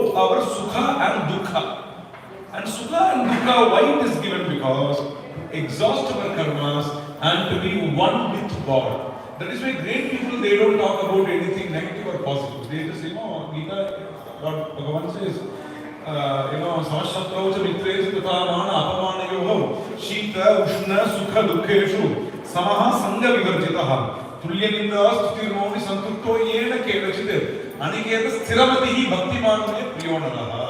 both our Sukha and Dukkha. And Sukha and Dukkha, why it is given? Because to exhaust our karmas and to be one with God. That is why great people, they don't talk about anything negative or positive. They just, Gita, God Bhagavan says, Samashtapraucha mitresu tathamana apamanayoho shita ushna sukha dukkeshu samaha sangha vivarjitaha tulyaninda stutirmoni santutto yena kelachite aniketa sthiramatihi bhaktiman priyonalaha.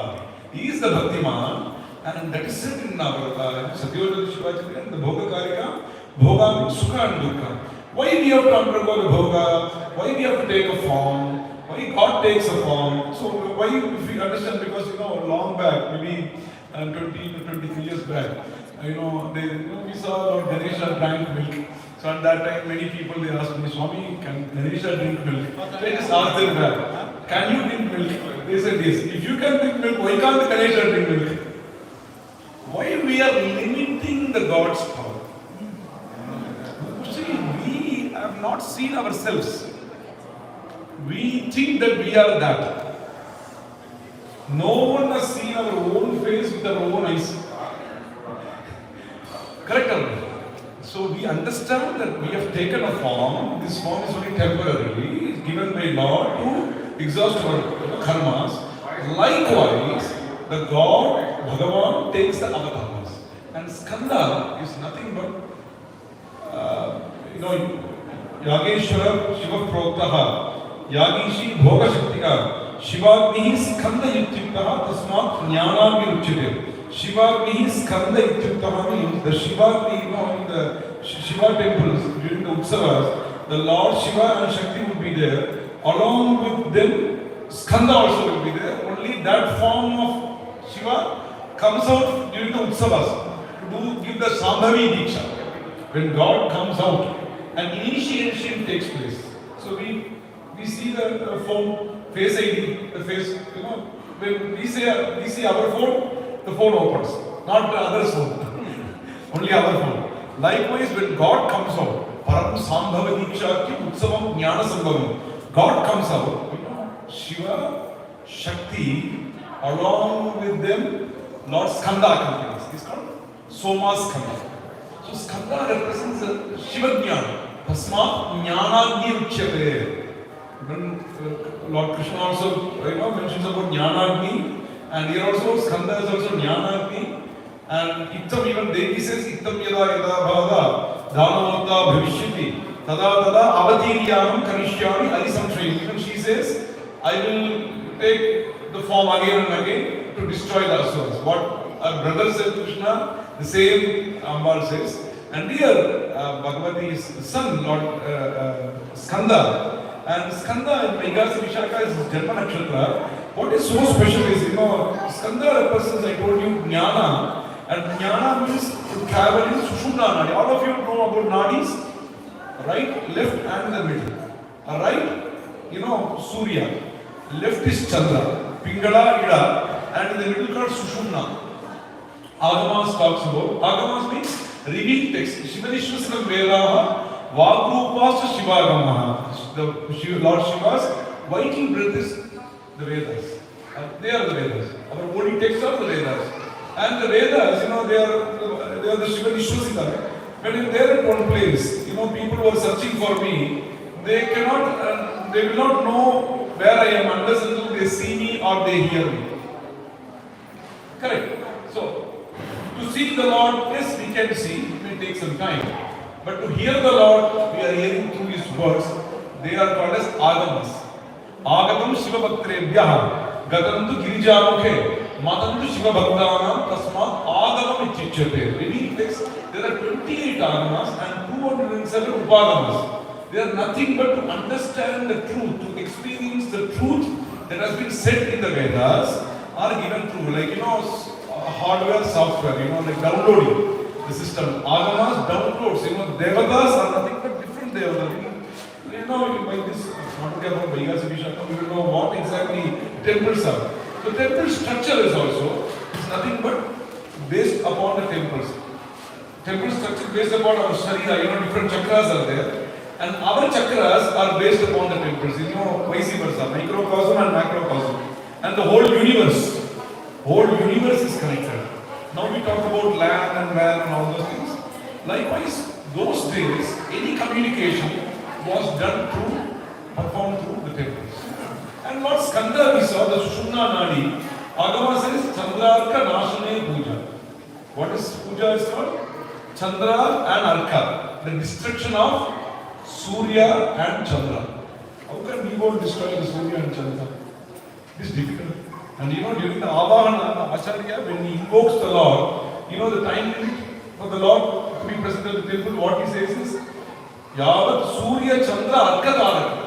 He is the Bhaktiman, and that is said in our Satyodaya Shivacharya and the Bhoga Karika, Bhoga means Sukha and Dukkha. Why we have to undergo the Bhoga? Why we have to take a form? Why God takes a form? So why, if we understand, because long back, maybe 20 to 23 years back, we saw Lord Ganesha drank milk. So at that time, many people, they asked me, Swami, can Ganesha drink milk? So I just asked them that, can you drink milk? They said yes. If you can drink milk, why can't the Ganesha drink milk? Why we are limiting the God's power? See, we have not seen ourselves. We think that we are that. No one has seen our own face with our own eyes. Correct or not? So we understand that we have taken a form. This form is only temporarily. It's given by Lord to exhaust our karmas. Likewise, the God, Bhagavan, takes the avatars. And Skanda is nothing but, Yageshwara Shiva Proktaha, Yagishi Bhoga Shaktika, Shivagnihi Skanda Yutyuktaha, Tasmat Jnana Viruchite. Shivagnihi Skanda Yutyuktaha means the Shivagni, in the Shiva temples during the Utsavas, the Lord Shiva and Shakti will be there. Along with them, Skanda also will be there. Only that form of Shiva comes out during the Utsavas to give the Sambhavi Diksha. When God comes out, an initiation takes place. So we see the phone, face ID, the face, when we see our phone, the phone opens, not the other's phone, only our phone. Likewise, when God comes out, Param Sambhava Diksha Ki Utsavam Jnana Sambhavam, God comes out, Shiva, Shakti, along with them, Lord Skanda accompanies. He's called Soma Skanda. So Skanda represents the Shiva Jnana. Tasmat Jnanagni Uchyate. When Lord Krishna also mentions about Jnanagni, and here also Skanda is also Jnanagni. And Ittam, even Devi says, Ittam yada yada bhava dhanamata bhavishyati tada tada avatiryanam kanishyami alisamshrayam. Even she says, I will take the form again and again to destroy the asuras. What our brother said to Krishna, the same Ambal says. And here, Bhagavati's son, Lord Skanda, and Skanda in Maigasi Vishaka is Janma Nakshatra. What is so special is, Skanda represents, I told you, Jnana, and Jnana means to travel in Sushumna Nadi. All of you know about Nadis, right, left and the middle. Right, Surya, left is Chandra, Pingala, Ida, and in the middle called Sushumna. Agamas talks about, Agamas means revealed text. Shivanishwasana Velaha, Vagrupas Shivagamaha. The Lord Shiva's vital breath is the Vedas. They are the Vedas. Our holy texts are the Vedas. And the Vedas, they are the Shivanishwasita. When they are at one place, people who are searching for me, they will not know where I am unless until they see me or they hear me. Correct? So, to see the Lord, yes, we can see, it may take some time. But to hear the Lord, we are hearing through His words. They are called as Agamas. Agatam Shiva Bhaktrebhyaha, Gatantu Girijamukhe, Matantu Shiva Bhaktanam, Tasmat Agamam Ichichyate. Reading text, there are 28 Agamas and 207 Upagamas. They are nothing but to understand the truth, to experience the truth that has been said in the Vedas are given through, like, hardware, software, like downloading the system. Agamas downloads, Devatas are nothing but different Devatas. By this, not about Vaigasi Vishaka, we will know what exactly temples are. So temple structure is nothing but based upon the temples. Temple structure based upon our Sharira, different chakras are there. And our chakras are based upon the temples, vice versa, microcosm and macrocosm. and the whole universe. Whole universe is connected. Now we talk about land and where and all those things. Likewise, those days, any communication was done through, performed through the temples. And Lord Skanda, we saw the Sushumna Nadi. Agama says, Chandrarka Nashane Puja. What is Puja is called? Chandra and Arka. The destruction of Surya and Chandra. How can we go destroy the Surya and Chandra? It is difficult. And during the Avahana, the Acharya, when he invokes the Lord, the time limit for the Lord to be present at the temple, what he says is, Yavat Surya Chandra Arka Tarak.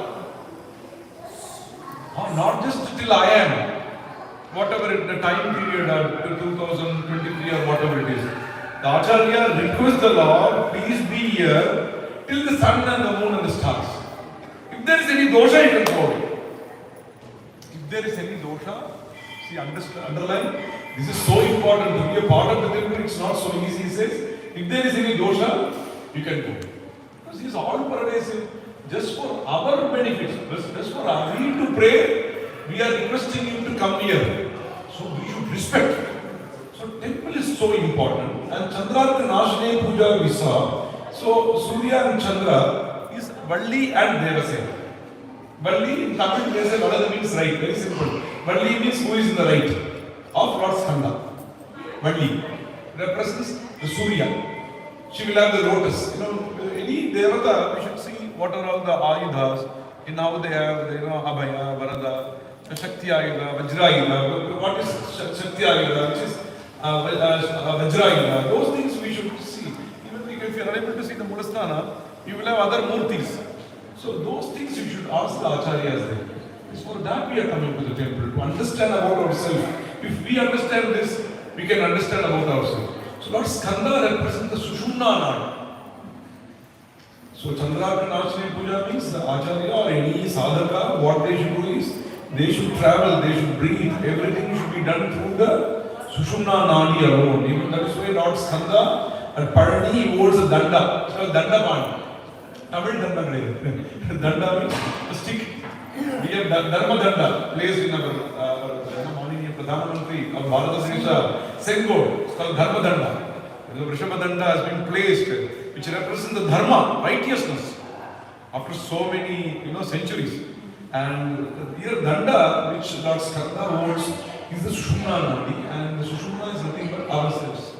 Not just till I am, whatever the time period, 2023 or whatever it is. The Acharya requests the Lord, please be here till the sun and the moon and the stars. If there is any dosha, you can throw it. If there is any dosha, see, underline, this is so important to be a part of the temple, it's not so easy, he says. If there is any dosha, you can go. Because he is all pervasive, just for our benefit, just for our need to pray, we are requesting him to come here. So we should respect. So temple is so important. And Chandrarka Nashane Puja we saw. So Surya and Chandra is Valli and Devasena. Valli in Tamil they say Valli means right, very simple. Valli means who is in the right of Lord Skanda. Valli represents the Surya. She will have the lotus. Any Devata, we should see what are all the Ayudhas. In how they have the Abhaya, Varada, Shakti Ayudha, Vajra Ayudha. What is Shakti Ayudha? Which is Vajra Ayudha. Those things we should see. Even if you are unable to see the Mudasthana, you will have other murtis. So those things you should ask the Acharyas there. It's for that we are coming to the temple, to understand about ourselves. If we understand this, we can understand about ourselves. So Lord Skanda represents the Sushumna Nadi. So Chandrarka Nashane Puja means the Acharya or any sadhaka, what they should do is, they should travel, they should breathe, everything should be done through the Sushumna Nadi alone. Even that is why Lord Skanda at Parani holds a danda. It's called danda band. Tamil danda. Danda means a stick. We have Dharma danda placed in our morning Pradhana Mantri of Bharata Desha Sengod. It's called Dharma danda. The Vrishabha danda has been placed, which represents the dharma, righteousness, after so many centuries. And here danda, which Lord Skanda holds, is the Sushumna Nadi, and the Sushumna is nothing but ourselves.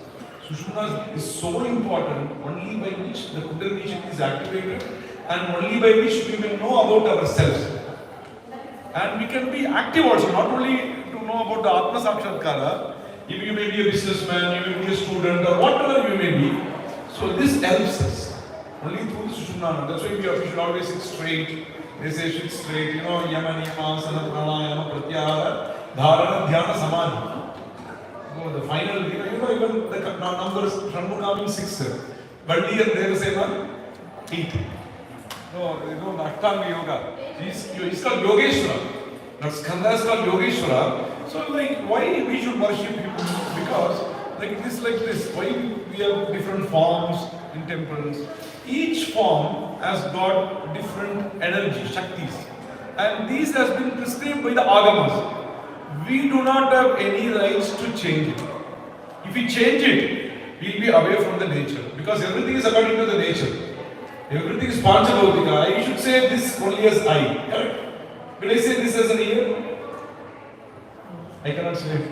Sushumna is so important, only by which the Kundalini Shakti is activated, and only by which we will know about ourselves. And we can be active also, not only to know about the Atma Sakshatkara. If you may be a businessman, you may be a student, or whatever you may be. So this helps us only through the Sushumna. That's why we should always sit straight. They say sit straight. Yama, Niyama, Asana, Pranayama, Pratyahara, Dharana, Dhyana, Samadhi. So the final, even the numbers, Shambhuna means 6. Valli and Devasena, 8. No, the Ashtanga Yoga. He's called Yogeshwara. That Skanda is called Yogeshwara. So why we should worship him? Because it is like this. Why we have different forms in temples. Each form has got different energy, Shaktis. And these has been prescribed by the Agamas. We do not have any rights to change it. If we change it, we will be away from the nature. Because everything is according to the nature. Everything is Panchabhautika. I should say this only as I. Correct? Will I say this as an ear? I cannot say.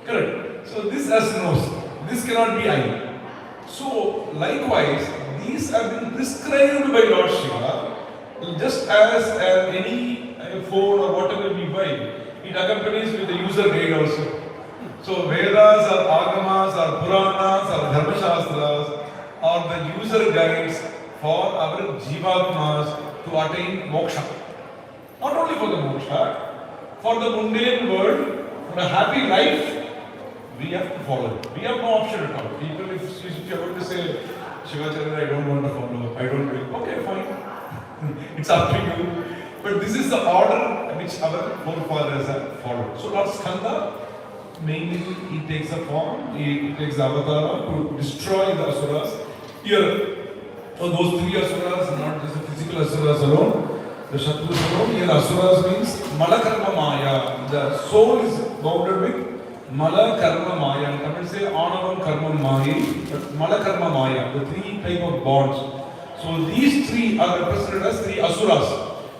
Correct. So this as nose. This cannot be I. So likewise, these have been prescribed by Lord Shiva. Just as any phone or whatever we buy, it accompanies with the user guide also. So Vedas or Agamas or Puranas or Dharma Shastras are the user guides for our Jivatmas to attain moksha. Not only for the moksha, for the mundane world, for a happy life, we have to follow. We have no option at all. People, if you are going to say, Shivacharya, I don't want to follow, I don't do it. Okay, fine. It's up to you. But this is the order which our forefathers have followed. So Lord Skanda, mainly he takes a form, he takes the avatara to destroy the asuras. Here, so those 3 asuras, not just the physical asuras alone, The Shatrus alone. Here Asuras means Malakarma Maya. The soul is bounded with Malakarma Maya. And Tamil say Anavam Karma Maya, but Malakarma Maya, the three type of bonds. So these three are represented as three Asuras.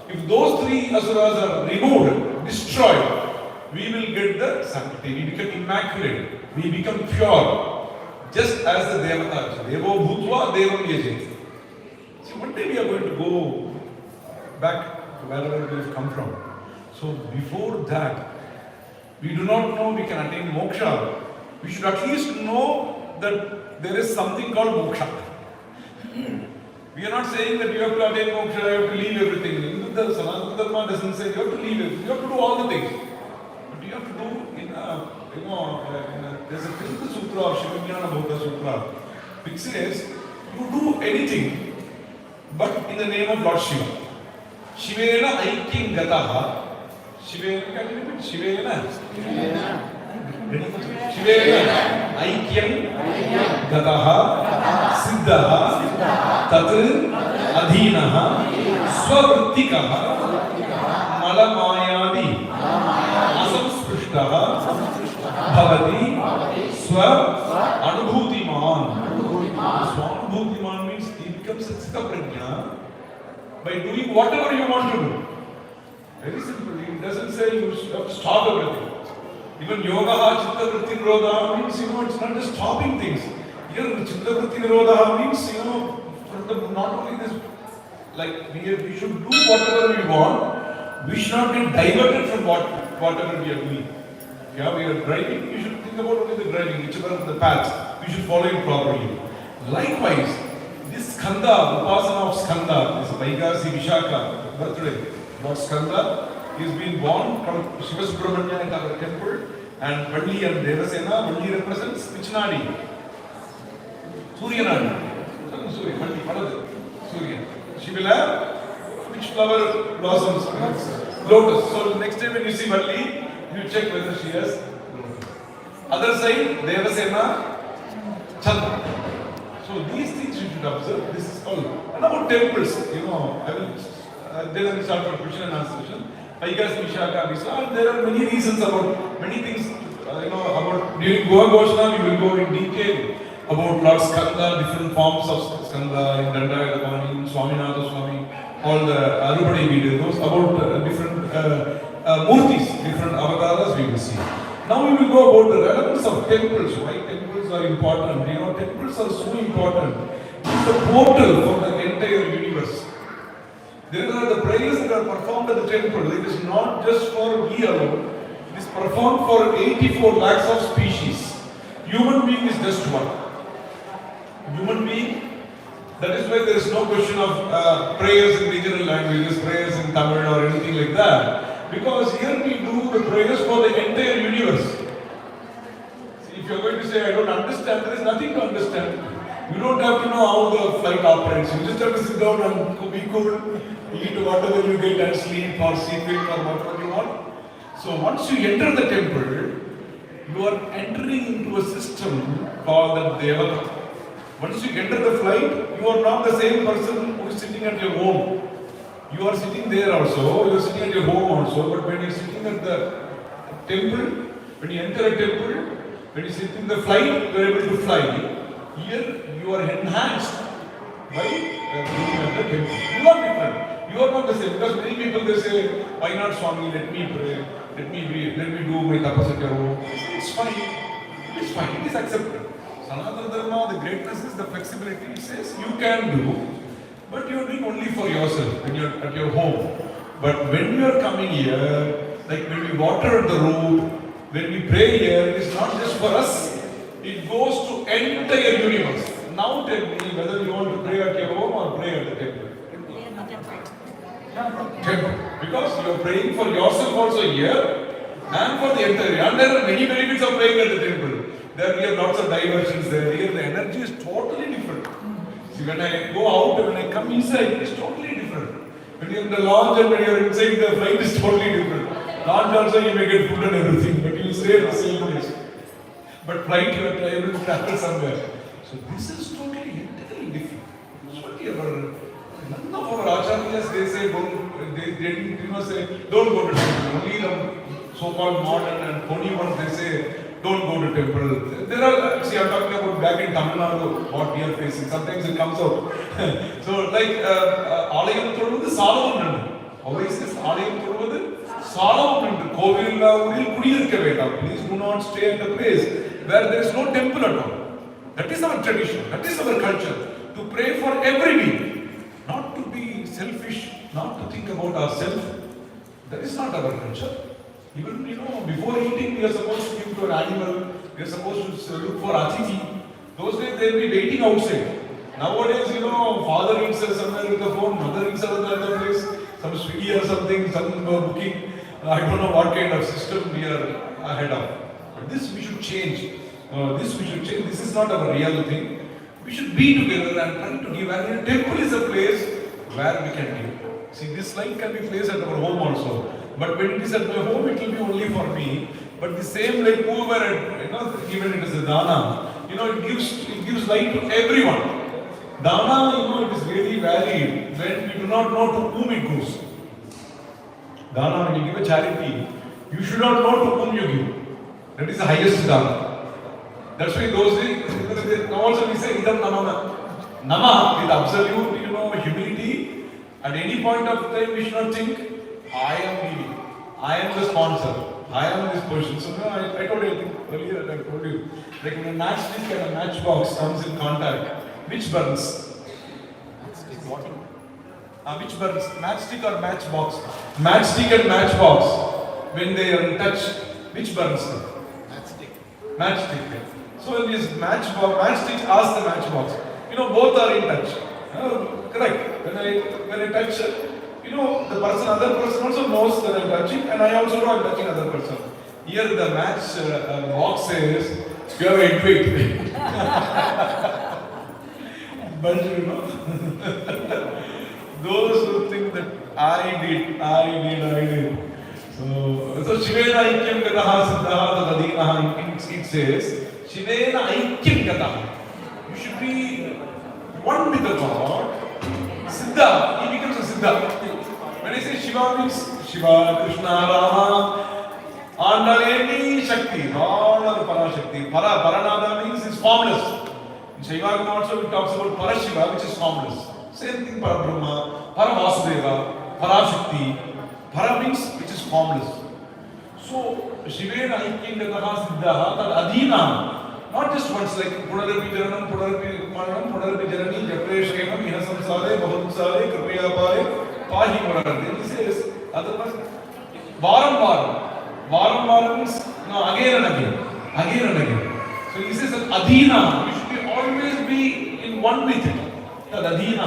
If those three Asuras are removed, destroyed, we will get the sanctity. We become immaculate. We become pure. Just as the Devata. Devo Bhutva Devam Yajit. See, one day we are going to go back to wherever we have come from. So before that, we do not know we can attain moksha. We should at least know that there is something called moksha. We are not saying that you have to attain moksha, you have to leave everything. The Sanatana Dharma doesn't say you have to leave it. You have to do all the things. But you have to do in a, there's a fifth sutra of Shivanyana Bhota Sutra which says you do anything but in the name of Lord Shiva. Shivena Aiking Gataha. Shivena, can you repeat? Shivena Aikyam Gataha Siddhaha Tat Adhinaha Swavrittikaha Malamayadi Asamsprishtaha Bhavati Swa Anubhutiman. Swanubhutiman means he becomes a Chitta Prajna by doing whatever you want to do. Very simple. It doesn't say you have to stop everything. Even yoga, chitta vritti nirodha means, it's not just stopping things. Here, chitta vritti nirodha means, not only this, like we should do whatever we want. We should not be diverted from whatever we are doing. Yeah, we are driving, we should think about only the driving, whichever the path, we should follow it properly. Likewise, this Skanda, Upasana of Skanda, this Vaigasi Vishaka, birthday, Lord Skanda, is being born from Shiva Subramanya at our temple, and Valli and Devasena. Valli represents which nadi? Surya nadi. Surya, Valli, what is it? Surya. She will have which flower blossoms? Lotus. So next time when you see Valli, you check whether she has lotus. Other side, Devasena, Chandra. So these things you should observe. This is all. And about temples, I will then I will start for question and answer session. Paigas Vishaka Visa. There are many reasons about many things. About during Goa Ghoshna we will go in detail about Lord Skanda, different forms of Skanda in Dandayadavani, Swaminatha Swami, all the Arupadi videos about different murtis, different avatars we will see. Now we will go about the relevance of temples. Why temples are important? Temples are so important. It's the portal for the entire universe. There are the prayers that are performed at the temple. It is not just for we alone. It is performed for 84 lakhs of species. Human being is just one. Human being, that is why there is no question of prayers in regional languages, prayers in Tamil or anything like that. Because here we do the prayers for the entire universe. See, if you are going to say, I don't understand, there is nothing to understand. You don't have to know how the flight operates. You just have to sit down and be cool, eat whatever you get and sleep or secret or whatever you want. So once you enter the temple, you are entering into a system called the Devata. Once you enter the flight, you are not the same person who is sitting at your home. You are sitting there also, you are sitting at your home also, but when you are sitting at the temple, when you enter a temple, when you sit in the flight, you are able to fly. Here you are enhanced by being at the temple. You are different. You are not the same. Because many people they say, why not Swami, let me pray, let me do my tapas at your home. It's fine. It's fine. It is accepted. Sanatana Dharma, the greatness is the flexibility. It says you can do, but you are doing only for yourself when you are at your home. But when you are coming here, like when we water the road, when we pray here, it is not just for us. It goes to entire universe. Now tell me whether you want to pray at your home or pray at the temple. Temple. Because you are praying for yourself also here and for the entire. And there are many benefits of praying at the temple. There we have lots of diversions there. Here the energy is totally different. See, when I go out and when I come inside, it is totally different. When you are in the lounge and when you are inside the flight, it is totally different. Lounge also you may get food and everything, but you stay at the same place. But flight you are able to travel somewhere. So this is totally entirely different. That's what none of our acharyas they say getting, say, don't go to temple. Only the so-called modern and phony ones, they say, don't go to temple. There are, see, I'm talking about back in Tamil Nadu, what we are facing. Sometimes it comes out. So, like, Alayam Thoruvathu Solomon. Always says, Alayam Thoruvathu Solomon. Kovil Kudiyirka Veda. Please do not stay at a place where there is no temple at all. That is our tradition. That is our culture. To pray for every week. Not to be selfish, not to think about ourselves. That is not our culture. Even, before eating, we are supposed to give to an animal. We are supposed to look for atithi. Those days, they will be waiting outside. Nowadays, father eats somewhere with the phone, mother eats at another place, some Swiggy or something, some booking. I don't know what kind of system we are ahead of. But this we should change. This is not our real thing. We should be together and try to give. And a temple is a place where we can give. See, this line can be placed at our home also. But when it is at my home, it will be only for me. But the same like whoever, given it as a dana, it gives light to everyone. Dana, it is really varied when we do not know to whom it goes. Dana, when you give a charity, you should not know to whom you give. That is the highest dana. That's why those days, also we say idam namah. Namah with absolute, humility. At any point of time, we should not think, I am giving. I am the sponsor. I am this person. So I told you, I think earlier I told you, like when a matchstick and a matchbox comes in contact, which burns? Which burns? Matchstick or matchbox? Matchstick and matchbox, when they are in touch, which burns? Matchstick. So in this matchstick asks the matchbox. Both are in touch. Correct. When I touch, the other person also knows that I'm touching, and I also know I'm touching other person. Here the match box says, you have a weight. But those who think that I did. So Shivena Aikyam Gataha Siddhaha Tadadinaha, it says, Shivena Aikyam Gataha. You should be one with the God. Siddha, he becomes a Siddha. When I say Shiva means Shiva, Krishna, Rama, and any Shakti, all are Parashakti. Paranada means it's formless. In Shaiva also it talks about Parashiva, which is formless. Same thing Parabrahma, Paravasudeva, Parashakti. Para means which is formless. So Shivena Aikyam Gataha Siddhaha Tad Adhina. Not just once like Pudarapi Jaranam, Pudarapi Manam, Pudarapi Jarani, Japreshenam, Iha Samsare, Bahadusare, Kripayapare, Pahi Murarade. He says, otherwise, Varam means again and again. So he says that Adhina, we should always be in one with it. That Adhina,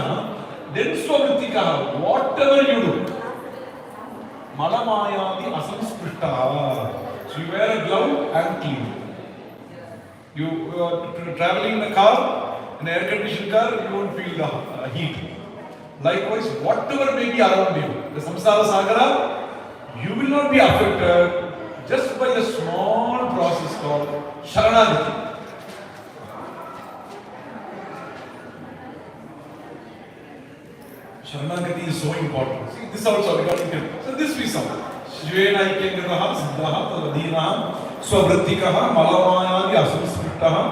then Swavritikaha, whatever you do. Malamayadi Asamsprishta. So you wear a glove and clean. You are traveling in a car, in an air-conditioned car, you won't feel the heat. Likewise, whatever may be around you, the samsara sagara, you will not be affected just by the small process called sharanagati. Sharanagati is so important. See, this also we got to. So this we saw. Shivena Aikyam Gataha Siddhaha Tadadinaha Swavrittikaha Malamayadi Asamskritaha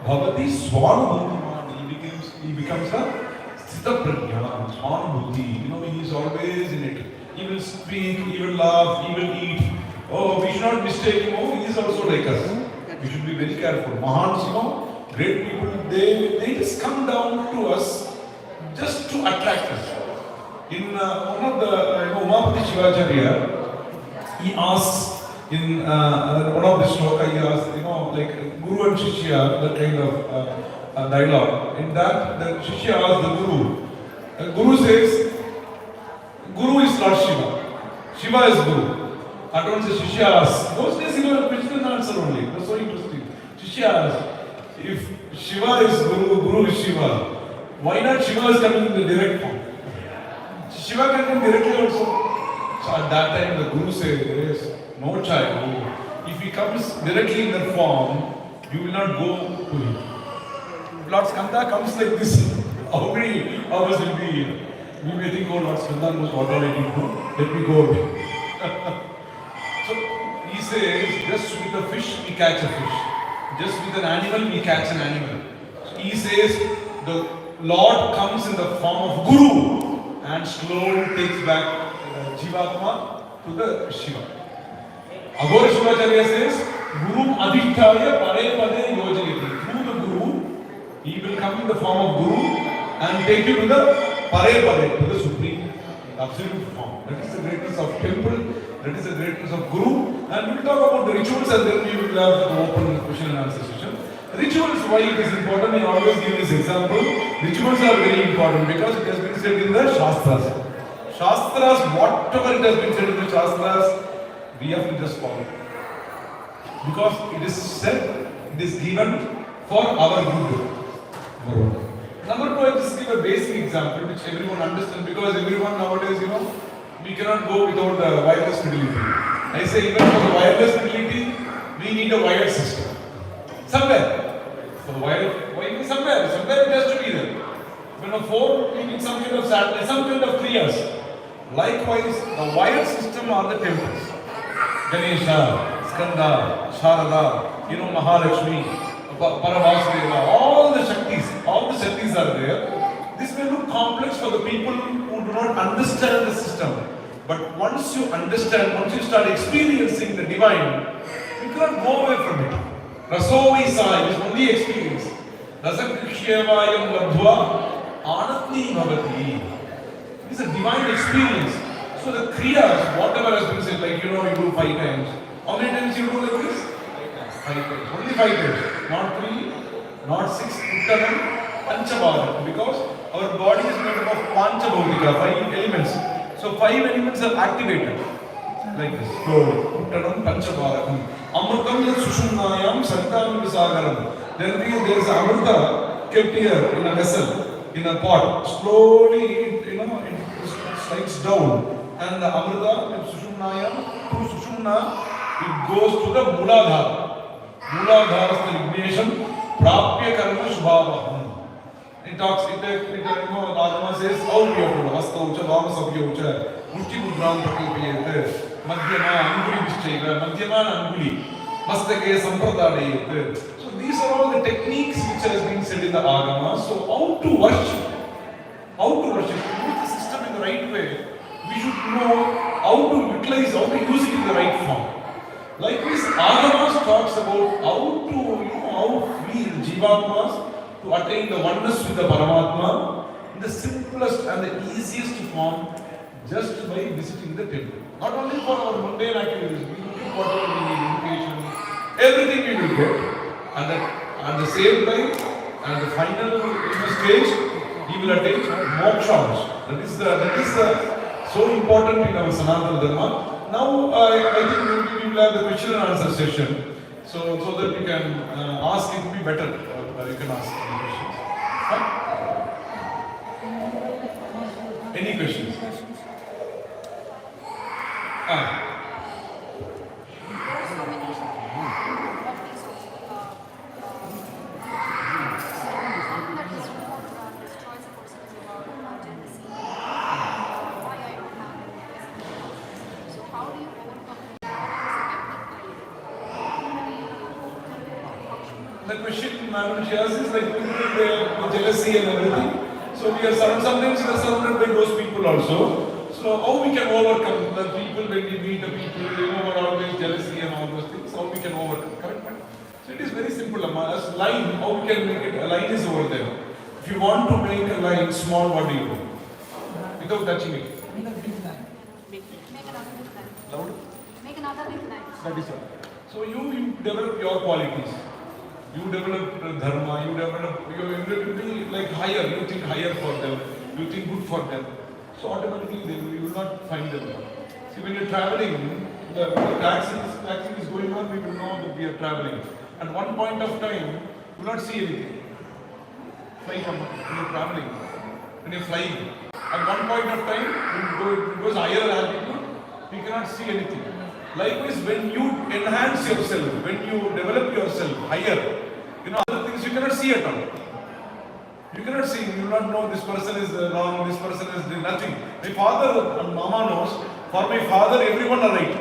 Bhavati Swanubhuti. He becomes a Sthita Prajna, Swanubhuti. He is always in it. He will speak, he will laugh, he will eat. Oh, we should not mistake him. He is also like us. We should be very careful. Mahans, great people, they just come down to us just to attract us. In one of the Umapati Shivacharya, he asks in one of the shloka, he asks, like Guru and Shishya, that kind of dialogue. In that, the Shishya asks the Guru. The Guru says, Guru is Lord Shiva. Shiva is Guru. And once the Shishya asks, those days he was a Christian answer only. It was so interesting. Shishya asks, if Shiva is Guru, Guru is Shiva, why not Shiva is coming in the direct form? Shiva can come directly also. So at that time the Guru said, there is no child. If he comes directly in that form, you will not go to him. Lord Skanda comes like this. How many of us will be here? We may think, oh Lord, Skanda knows what all I need to do. Let me go a bit. So he says, just with a fish we catch a fish. Just with an animal we catch an animal. So he says, the Lord comes in the form of Guru and slowly takes back Jivatma to the Shiva. Agora Shivacharya says, Guru Adhitaya Pare Pade Yojayati. Through the Guru, he will come in the form of Guru and take you to the Pare Pade, to the Supreme, absolute form. That is the greatness of temple, that is the greatness of Guru. And we will talk about the rituals and then we will have the open question and answer session. Rituals, why it is important, I always give this example. Rituals are very important because it has been said in the Shastras. Shastras, whatever it has been said in the Shastras, we have to just follow. Because it is said, it is given for our good. Number two, I just give a basic example which everyone understands because everyone nowadays, we cannot go without the wireless fidelity. I say even for the wireless fidelity, we need a wired system. Somewhere. For the wired, somewhere it has to be there. When a phone, we need some kind of satellite, some kind of kriyas. Likewise, the wired system are the temples. Ganesha, Skanda, Sharada, Mahalakshmi, Paravasudeva, all the Shaktis are there. This may look complex for the people who do not understand the system. But once you understand, once you start experiencing the divine, you cannot go away from it. Rasoi Sai is only experience. Rasakrishyavayam Ladhva Anatni Bhavati. It is a divine experience. So the kriyas, whatever has been said, like you do 5 times. How many times you do like this? 5 times. Only 5 times. Not 3, not 6, Uttanam, Panchabhava. Because our body is made up of Panchabhavika, 5 elements. So 5 elements are activated. Like this. Uttanam, Panchabhavakam. Amrutam is Sushumnayam, Santam Visagaram. Then there is Amrita kept here in a vessel, in a pot. Slowly, it slides down. And the Amrita, Sushumnayam, through Sushumna, it goes to the Mooladhara. Mooladhara is the ignition. Prapya Karma Shubhava. It talks, the Adama says, how do you have to do? Hasta Ucha, Vama Sabya Ucha, Mushti Mudram Pakilpiyate, Madhyama Anguli Vishchaiva, Madhyama Anguli, Mastake Sampradadayate. So these are all the techniques which has been said in the Agama. So how to worship? To use the system in the right way, we should know how to utilize, how to use it in the right form. Likewise, Agamas talks about how we Jivatmas to attain the oneness with the Paramatma in the simplest and the easiest form just by visiting the temple. Not only for our mundane activities, we will get whatever we need, education, everything we will get. And at the same time, at the final stage, he will attain moksha. That is so important in our Sanatana Dharma. Now, I think we will have the question and answer session, so that we can ask. It will be better. You can ask any questions. Any questions? The question Madam shares is like the jealousy and everything. So we are sometimes we are surrounded by those people also. So how we can overcome the people when we meet the people, are always jealousy and all those things, how we can overcome, correct? So it is very simple. As line, how we can make it, a line is over there. If you want to make a line small, what do you do? Without touching it. Make another big line. Louder? Make another big line. That is all. So you develop your qualities. You develop dharma, you will be like higher, you think higher for them, you think good for them. So automatically you will not find them. See, when you're traveling, the taxi is going on, we will know that we are traveling. At one point of time, you will not see anything. When you're traveling, when you're flying, at one point of time, when it goes higher altitude, you cannot see anything. Likewise, when you enhance yourself, when you develop yourself higher, other things you cannot see at all. You cannot see, you will not know this person is wrong, this person is doing nothing. My father and mama knows, for my father everyone are right.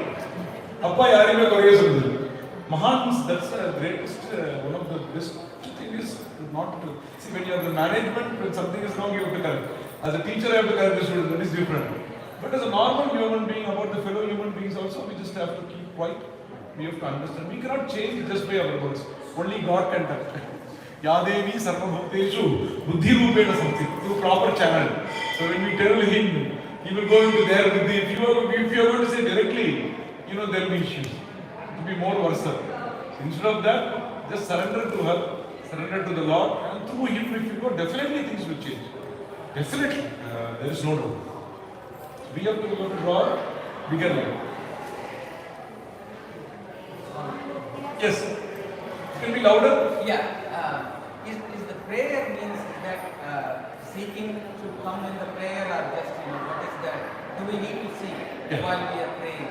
Appa yarime koreye solludu. Mahans, that's the greatest, one of the best thing is not to, see when you are the management, when something is wrong you have to correct. As a teacher I have to correct the student, that is different. But as a normal human being, about the fellow human beings also, we just have to keep quiet. We have to understand. We cannot change just by our words. Only God can touch. Yadevi sarvabhuteshu buddhi rupena samti, through proper channel. So when we tell him, he will go into there with the, if you are going to say directly, there will be issues. It will be more worse. Instead of that, just surrender to her, surrender to the Lord, and through him, if you go, definitely things will change. Definitely. There is no doubt. We have to go to draw bigger life. Yes. You can be louder. Yeah. Is the prayer means that seeking should come in the prayer, or just what is that? Do we need to seek while we are praying?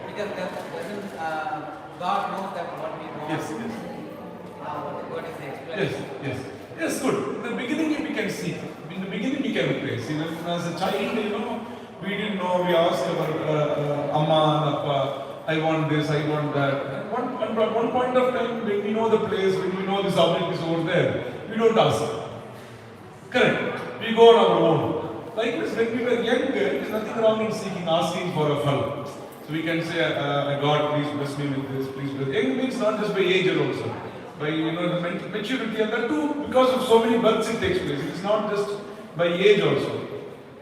Because doesn't God knows that what we want? Yes. What is the explanation? Yes, good. In the beginning we can seek. In the beginning we can pray. See, when as a child, we didn't know. We asked our Amma and Appa, I want this, I want that. And at one point of time, when we know the place, when we know this object is over there, we don't ask. Correct. We go on our own. Like this, when we were young, there is nothing wrong in seeking, asking for a fell. So we can say, God, please bless me with this, please bless. Young means not just by age also, by the maturity, and that too because of so many births it takes place. It is not just by age also.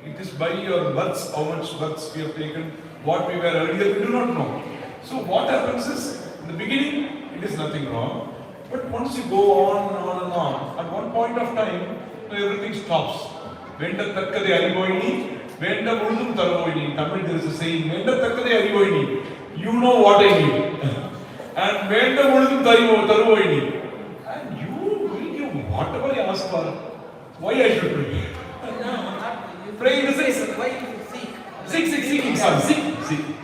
It is by your births, how much births we have taken, what we were earlier, we do not know. So what happens is, in the beginning, it is nothing wrong. But once you go on and on, at one point of time, everything stops. Venda takkade arivoini, venda mudum taruvoini. In Tamil there is a saying, venda takkade arivoini. You know what I need. And venda mudum taruvoini. And you will give whatever I ask for. Why I should pray? Pray in the sense. Why you seek? Seeking. Seeking.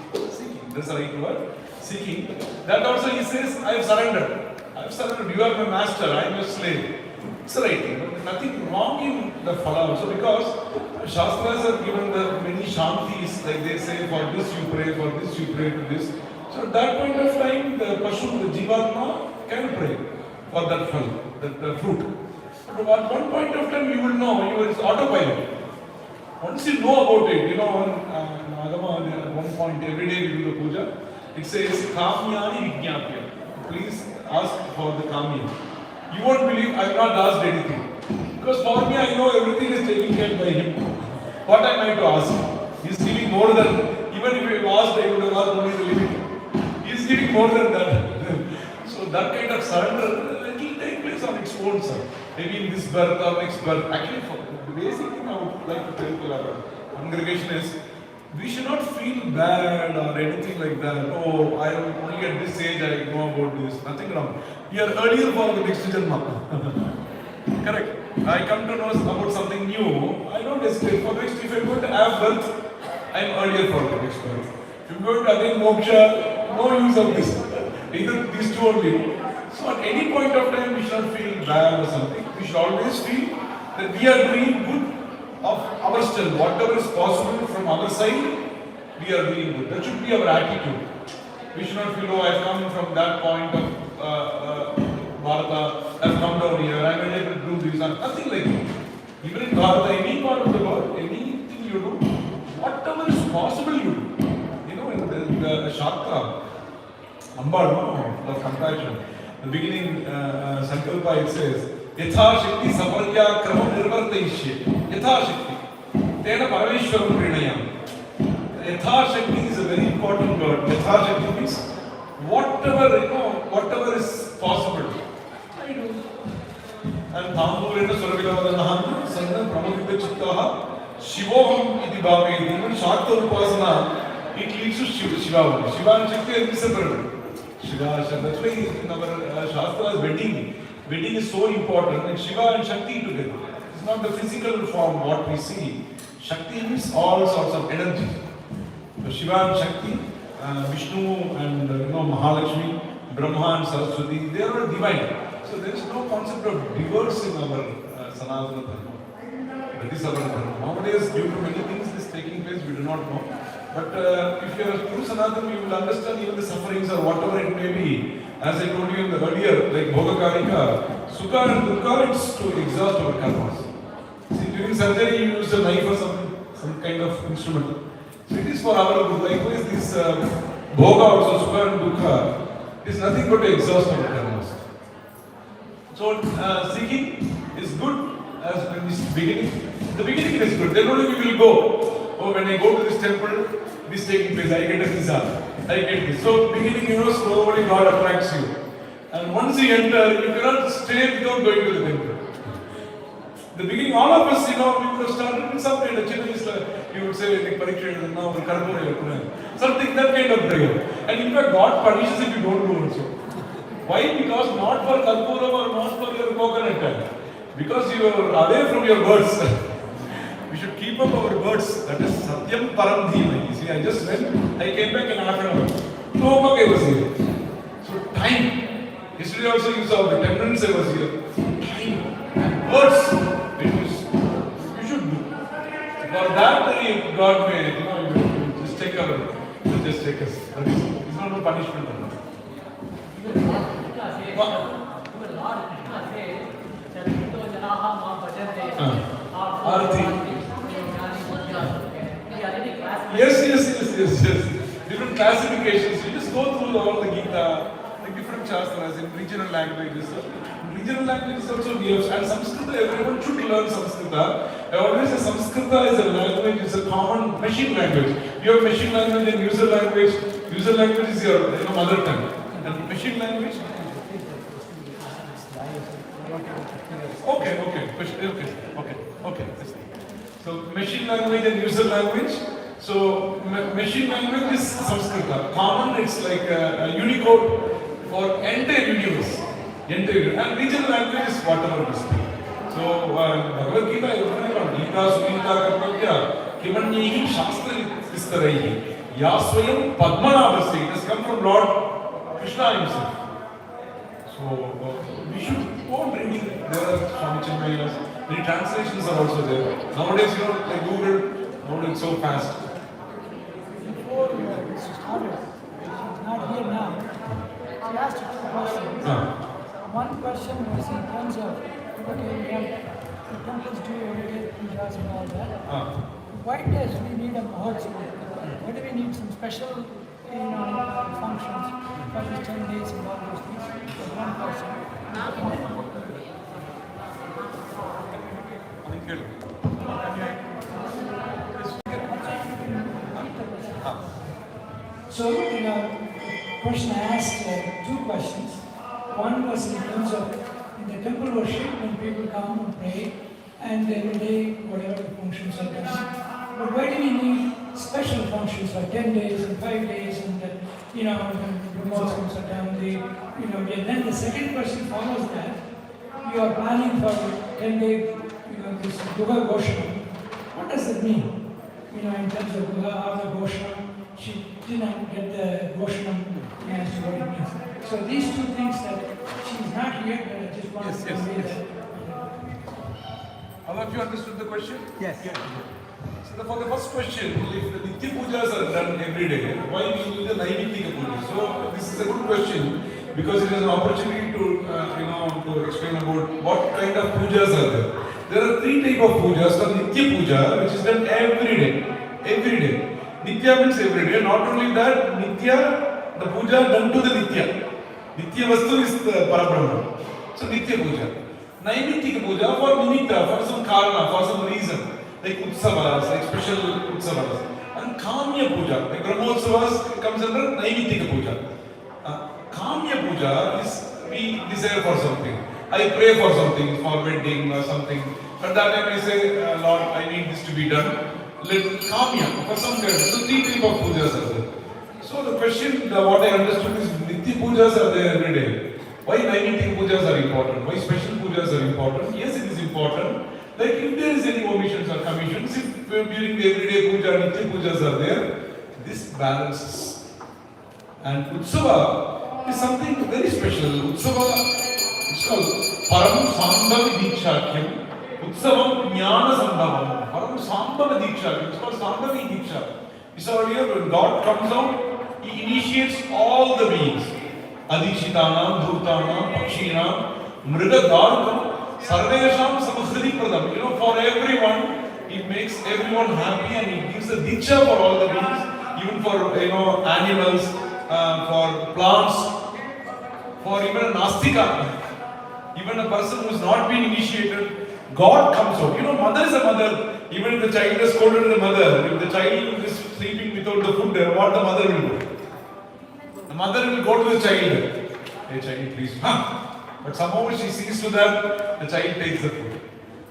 That's the right word. Seeking. That also he says, I have surrendered. You are my master, I am your slave. It's the right thing. But nothing wrong in the phala also, because Shastras have given the many shantis, like they say, for this you pray, for this you pray to this. So at that point of time, the Pashu, the Jivatma can pray for that phala, that fruit. But at one point of time, you will know, you are autopilot. Once you know about it, at one point, every day we do the puja, it says, Kamyani Vijñapya. Please ask for the Kamya. You won't believe I have not asked anything. Because for me, I know everything is taken care by him. What am I to ask? He is giving more than, even if I asked, I would have asked only the limit. He is giving more than that. So that kind of surrender, it will take place on its own, sir. Maybe in this birth or next birth. Actually, the basic thing I would like to tell to our congregation is, we should not feel bad or anything like that. Oh, I am only at this age, I know about this. Nothing wrong. We are earlier for the next janma. Correct. I come to know about something new. I don't hesitate. For next, if I am going to have birth, I am earlier for the next birth. If you are going to attain moksha, no use of this. Either these two only. So at any point of time, we should not feel bad or something. We should always feel that we are doing good of our strength. Whatever is possible from our side, we are doing good. That should be our attitude. We should not feel, oh, I have come from that point of Bharata, I have come down here, I am able to do this, and nothing like that. Even in Bharata, any part of the world, anything you do, whatever is possible you do. In the Shastra, Ambad, of compassion, the beginning, Sankalpa, it says, Yatha Shakti Saparya Krama Nirvartaishya. Yatha Shakti. Tena Parameshwaram Prinayam. Yatha Shakti is a very important word. Yatha Shakti means whatever is possible. I do. And Thamurena Suravilavadanahan, Sanna Pramodita Chittaha, Shivoham Iti Bhavedi. Even Shakta Upasana, it leads to Shiva. Shiva and Shakti are inseparable. Shiva, Shakti. That's why in our Shastra is wedding. Wedding is so important, and Shiva and Shakti together. It's not the physical form what we see. Shakti means all sorts of energy. So Shiva and Shakti, Vishnu and Mahalakshmi, Brahma and Saraswati, they are all divine. So there is no concept of divorce in our Sanatana Dharma. That is our dharma. Nowadays, due to many things is taking place, we do not know. But if you are a true Sanatana, you will understand even the sufferings or whatever it may be. As I told you in the earlier, like Bhogakarika, Sukha and Dukkha, it's to exhaust our karmas. See, during surgery, you use a knife or some kind of instrument. So it is for our good. Likewise, this Bhoga also, Sukha and Dukkha, is nothing but to exhaust our karmas. So seeking is good as when this beginning. The beginning is good. Then only we will go. Oh, when I go to this temple, this taking place, I get a visa. I get this. So beginning, slowly God attracts you. And once you enter, you cannot stay without going to the temple. The beginning, all of us, we would have started in some kind of children, you would say, like Pariksha, now something, that kind of prayer. And in fact, God punishes if you don't do also. Why? Because not for Karpuram or not for your coconut. Because you are away from your words. We should keep up our words. That is Satyam Param Dheema. You see, I just went, I came back in half an hour. 2 o'clock I was here. So time. Yesterday also you saw the 10 minutes I was here. Time and words. You should do. For that, God may, you just take us. That is, it's not a punishment. Yes. Different classifications. You just go through all the Gita, like different shastras in regional languages. In regional languages also we have, and Samskrita, everyone should learn Samskrita. I always say Samskrita is a language, it's a common machine language. You have machine language and user language. User language is your mother tongue. And machine language? Okay. So machine language and user language. So machine language is Samskrita. Common, it's like a Unicode for entire universe. And regional language is whatever we speak. So Bhagavad Gita, Gita, Sugita, Kartavya, Kimanyehi Shastra Vistaraihi, Yaswayam Padmanabhasya. It has come from Lord Krishna himself. So we should go on reading. There are Swami Chinmaya's. Many translations are also there. Nowadays, like Google, nowadays so fast. Before Mr. started, she's not here now. I asked her 2 questions. One question was in terms of, okay, we have the temples do everyday pujas and all that. Why does we need a mahotsav? Why do we need some special, functions for these 10 days and all those things? That's one question. So, question I asked 2 questions. One was in terms of in the temple worship when people come and pray and every day whatever the functions are done. But why do we need special functions like 10 days and 5 days and when promotions are done, and then the second question follows that. You are planning for 10 day, this Duga Goshanam. What does it mean? In terms of Duga, after Goshanam, she didn't get the Goshanam as to what it means. So these 2 things that she's not here, but I just want to convey that. All of you understood the question? Yes. So for the first question, if the Nitya Pujas are done every day, why we need the Naimittika Puja? So this is a good question because it is an opportunity to to explain about what kind of pujas are there. There are 3 types of pujas. The Nitya Puja, which is done every day. Nitya means every day. Not only that, Nitya, the puja done to the Nitya. Nitya Vastu is the Parabrahma. So Nitya Puja. Naimittika Puja for Nimitta, for some karana, for some reason. Like Utsavas, like special Utsavas. And Kamya Puja, like Brahmotsavas comes under Naimittika Puja. Kamya Puja is we desire for something. I pray for something, for wedding or something. At that time I say, Lord, I need this to be done. Let Kamya, for some kind of. So 3 types of pujas are there. So the question, what I understood is Nitya Pujas are there every day. Why Naimittika Pujas are important? Why special pujas are important? Yes, it is important. Like if there is any omissions or commissions, if during the everyday puja, Nitya Pujas are there, this balances. And Utsava is something very special. Utsava, it's called Param Sambhavi Dikshakyam Utsavam Jnana Sambhavam. Param Sambhava Diksha. It's called Sambhavi Diksha. We saw earlier when God comes out, He initiates all the beings. Adishitanam, Dhrutanam, Pakshinam, Mriga Dharukam, Sarvesham Samahridi Pradam. You know, for everyone, He makes everyone happy and He gives a Diksha for all the beings, even for, animals, for plants, for even a Nastika. Even a person who has not been initiated, God comes out. You know, mother is a mother. Even if the child is scolded the mother, if the child is sleeping without the food there, what the mother will do? The mother will go to the child. Hey child, please. But somehow she sees to that, the child takes the food.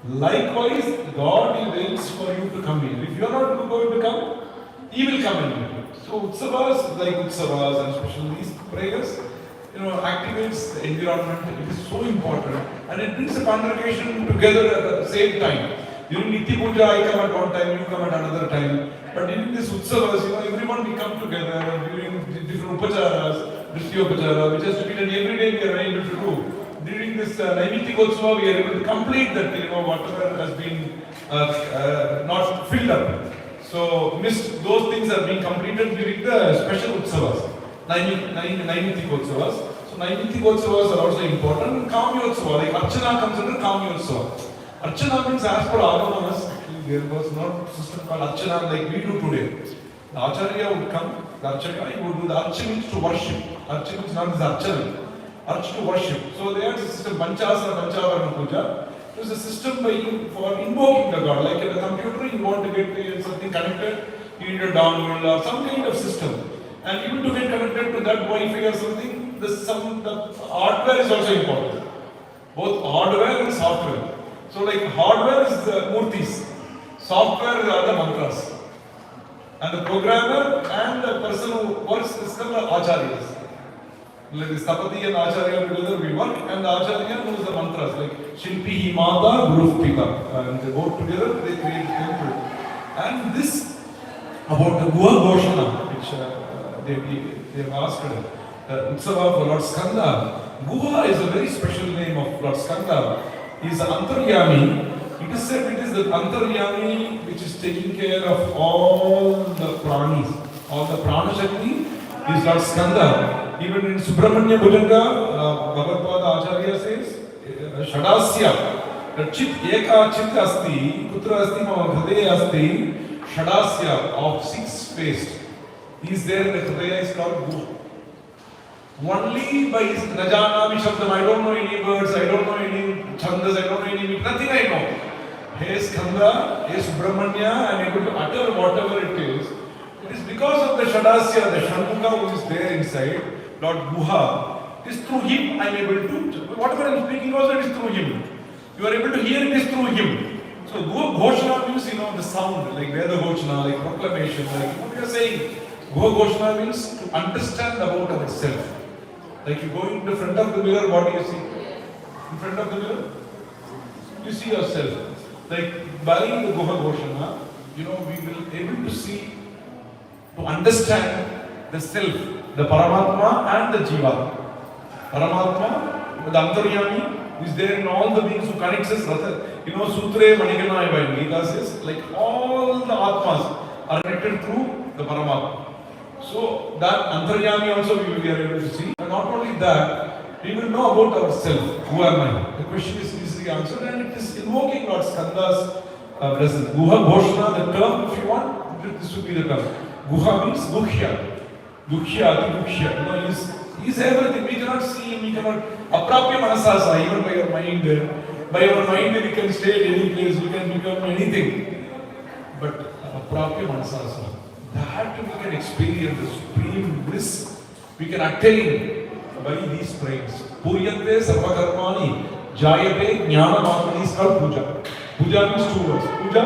Likewise, God wills for you to come in. If you are not going to come, He will come in. So Utsavas, like Utsavas and especially these prayers, activates the environment. It is so important, and it brings the congregation together at the same time. During Niti Puja, I come at one time, you come at another time. But during this Utsavas, everyone we come together, and during different upacharas, Upachara, which has to be done every day, we are able to do. During this Naimitikotsava, we are able to complete that, whatever has been not filled up. So, those things are being completed during the special Utsavas. Naimitikotsavas. So Naimitikotsavas are also important. And Kamyotsava, like Archana comes under Kamyotsava. Archana means as per Agamanas, there was not a system called Archana like we do today. The Acharya would come, the Archana would do the Archa means to worship. Archa means not the Archana. Arch to worship. So they had a system, Panchasana, Panchavarana Puja. It was a system for invoking the God. Like in a computer, you want to get something connected, you need a dongle or some kind of system. And even to get connected to that Wi-Fi or something, the hardware is also important. Both hardware and software. So like hardware is the murtis, software are the mantras. And the programmer and the person who works is called acharyas. Like the Stapati and Acharya together we work, and the Acharya knows the mantras like Shilpi Himata Guru Pita. And they both together they create temple. And this about the Guha Goshana, which they have asked Utsava for Lord Skanda. Guha is a very special name of Lord Skanda. He is the Antaryami. It is said it is the Antaryami which is taking care of all the pranis, all the prana shakti is Lord Skanda. Even in Subramanya Bhujanga, Bhagavad Acharya says, Shadasya, the chit eka chit asti, putra asti mama hridaya asti, Shadasya of six faced. He is there in the hridaya is called Guha. Only by his Najana Vishabdam, I don't know any words, I don't know any chandas, I don't know any, nothing I know. He is Skanda, he is Subramanya, I am able to utter whatever it is. It is because of the Shadasya, the Shanmuka who is there inside, Lord Guha. It is through him I am able to, whatever I am speaking also it is through him. You are able to hear it is through him. So Guha Ghoshana means, the sound, like Veda Ghoshana, like proclamation, like what you are saying. Guha Ghoshana means to understand about ourselves. Like you go into front of the mirror, what do you see? In front of the mirror? You see yourself. Like by the Guha Ghoshana, we will be able to see, to understand the self, the Paramatma and the Jiva. Paramatma, the Antaryami, is there in all the beings who connects us. Sutre Maniganaya in Gita says, like all the Atmas are connected through the Paramatma. So that Antaryami also we will be able to see. And not only that, we will know about ourselves. Who am I? The question is easily answered, and it is invoking Lord Skanda's presence. Guha Ghoshana, the term, if you want, this would be the term. Guha means Gukhya. Gukhya, Gukhya. He is everything. We cannot see him, we cannot. Aprapya Manasasa, even by your mind. By your mind, we can stay at any place, we can become anything. But Aprapya Manasasa. That we can experience the supreme bliss we can attain by these prayers. Puryante sarvakarmani jayate jnana matmani is called puja. Puja means two words. Puja,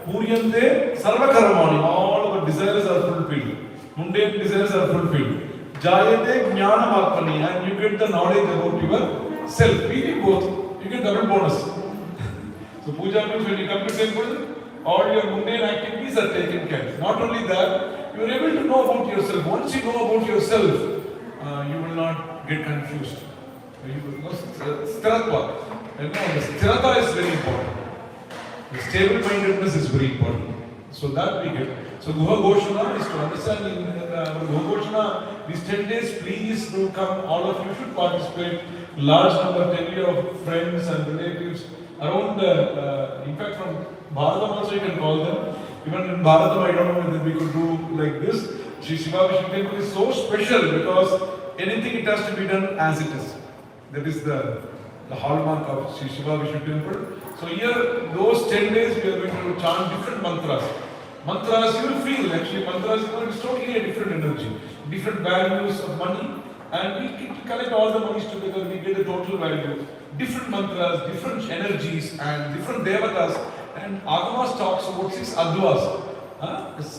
Puryante sarvakarmani, all our desires are fulfilled. Mundane desires are fulfilled. Jayate jnana matmani, and you get the knowledge about yourself. We get both. You get double bonus. So puja means when you come to temple, all your mundane activities are taken care of. Not only that, you are able to know about yourself. Once you know about yourself, you will not get confused. You will know Stiratva. The Stirata is very important. The stable-mindedness is very important. So that we get. So Guha Ghoshana is to understand in Guha Ghoshana, these 10 days, please do come, all of you should participate. Large number, 10 of friends and relatives around in fact from Bharatam also you can call them. Even in Bharatam, I don't know whether we could do like this. Sri Shiva Vishnu Temple is so special because anything it has to be done as it is. That is the hallmark of Sri Shiva Vishnu Temple. So here, those 10 days we are going to chant different mantras. Mantras you will feel, actually mantras is totally a different energy, different values of money, and we collect all the monies together, we get a total value. Different mantras, different energies and different devatas, and Agamas talks about 6 advas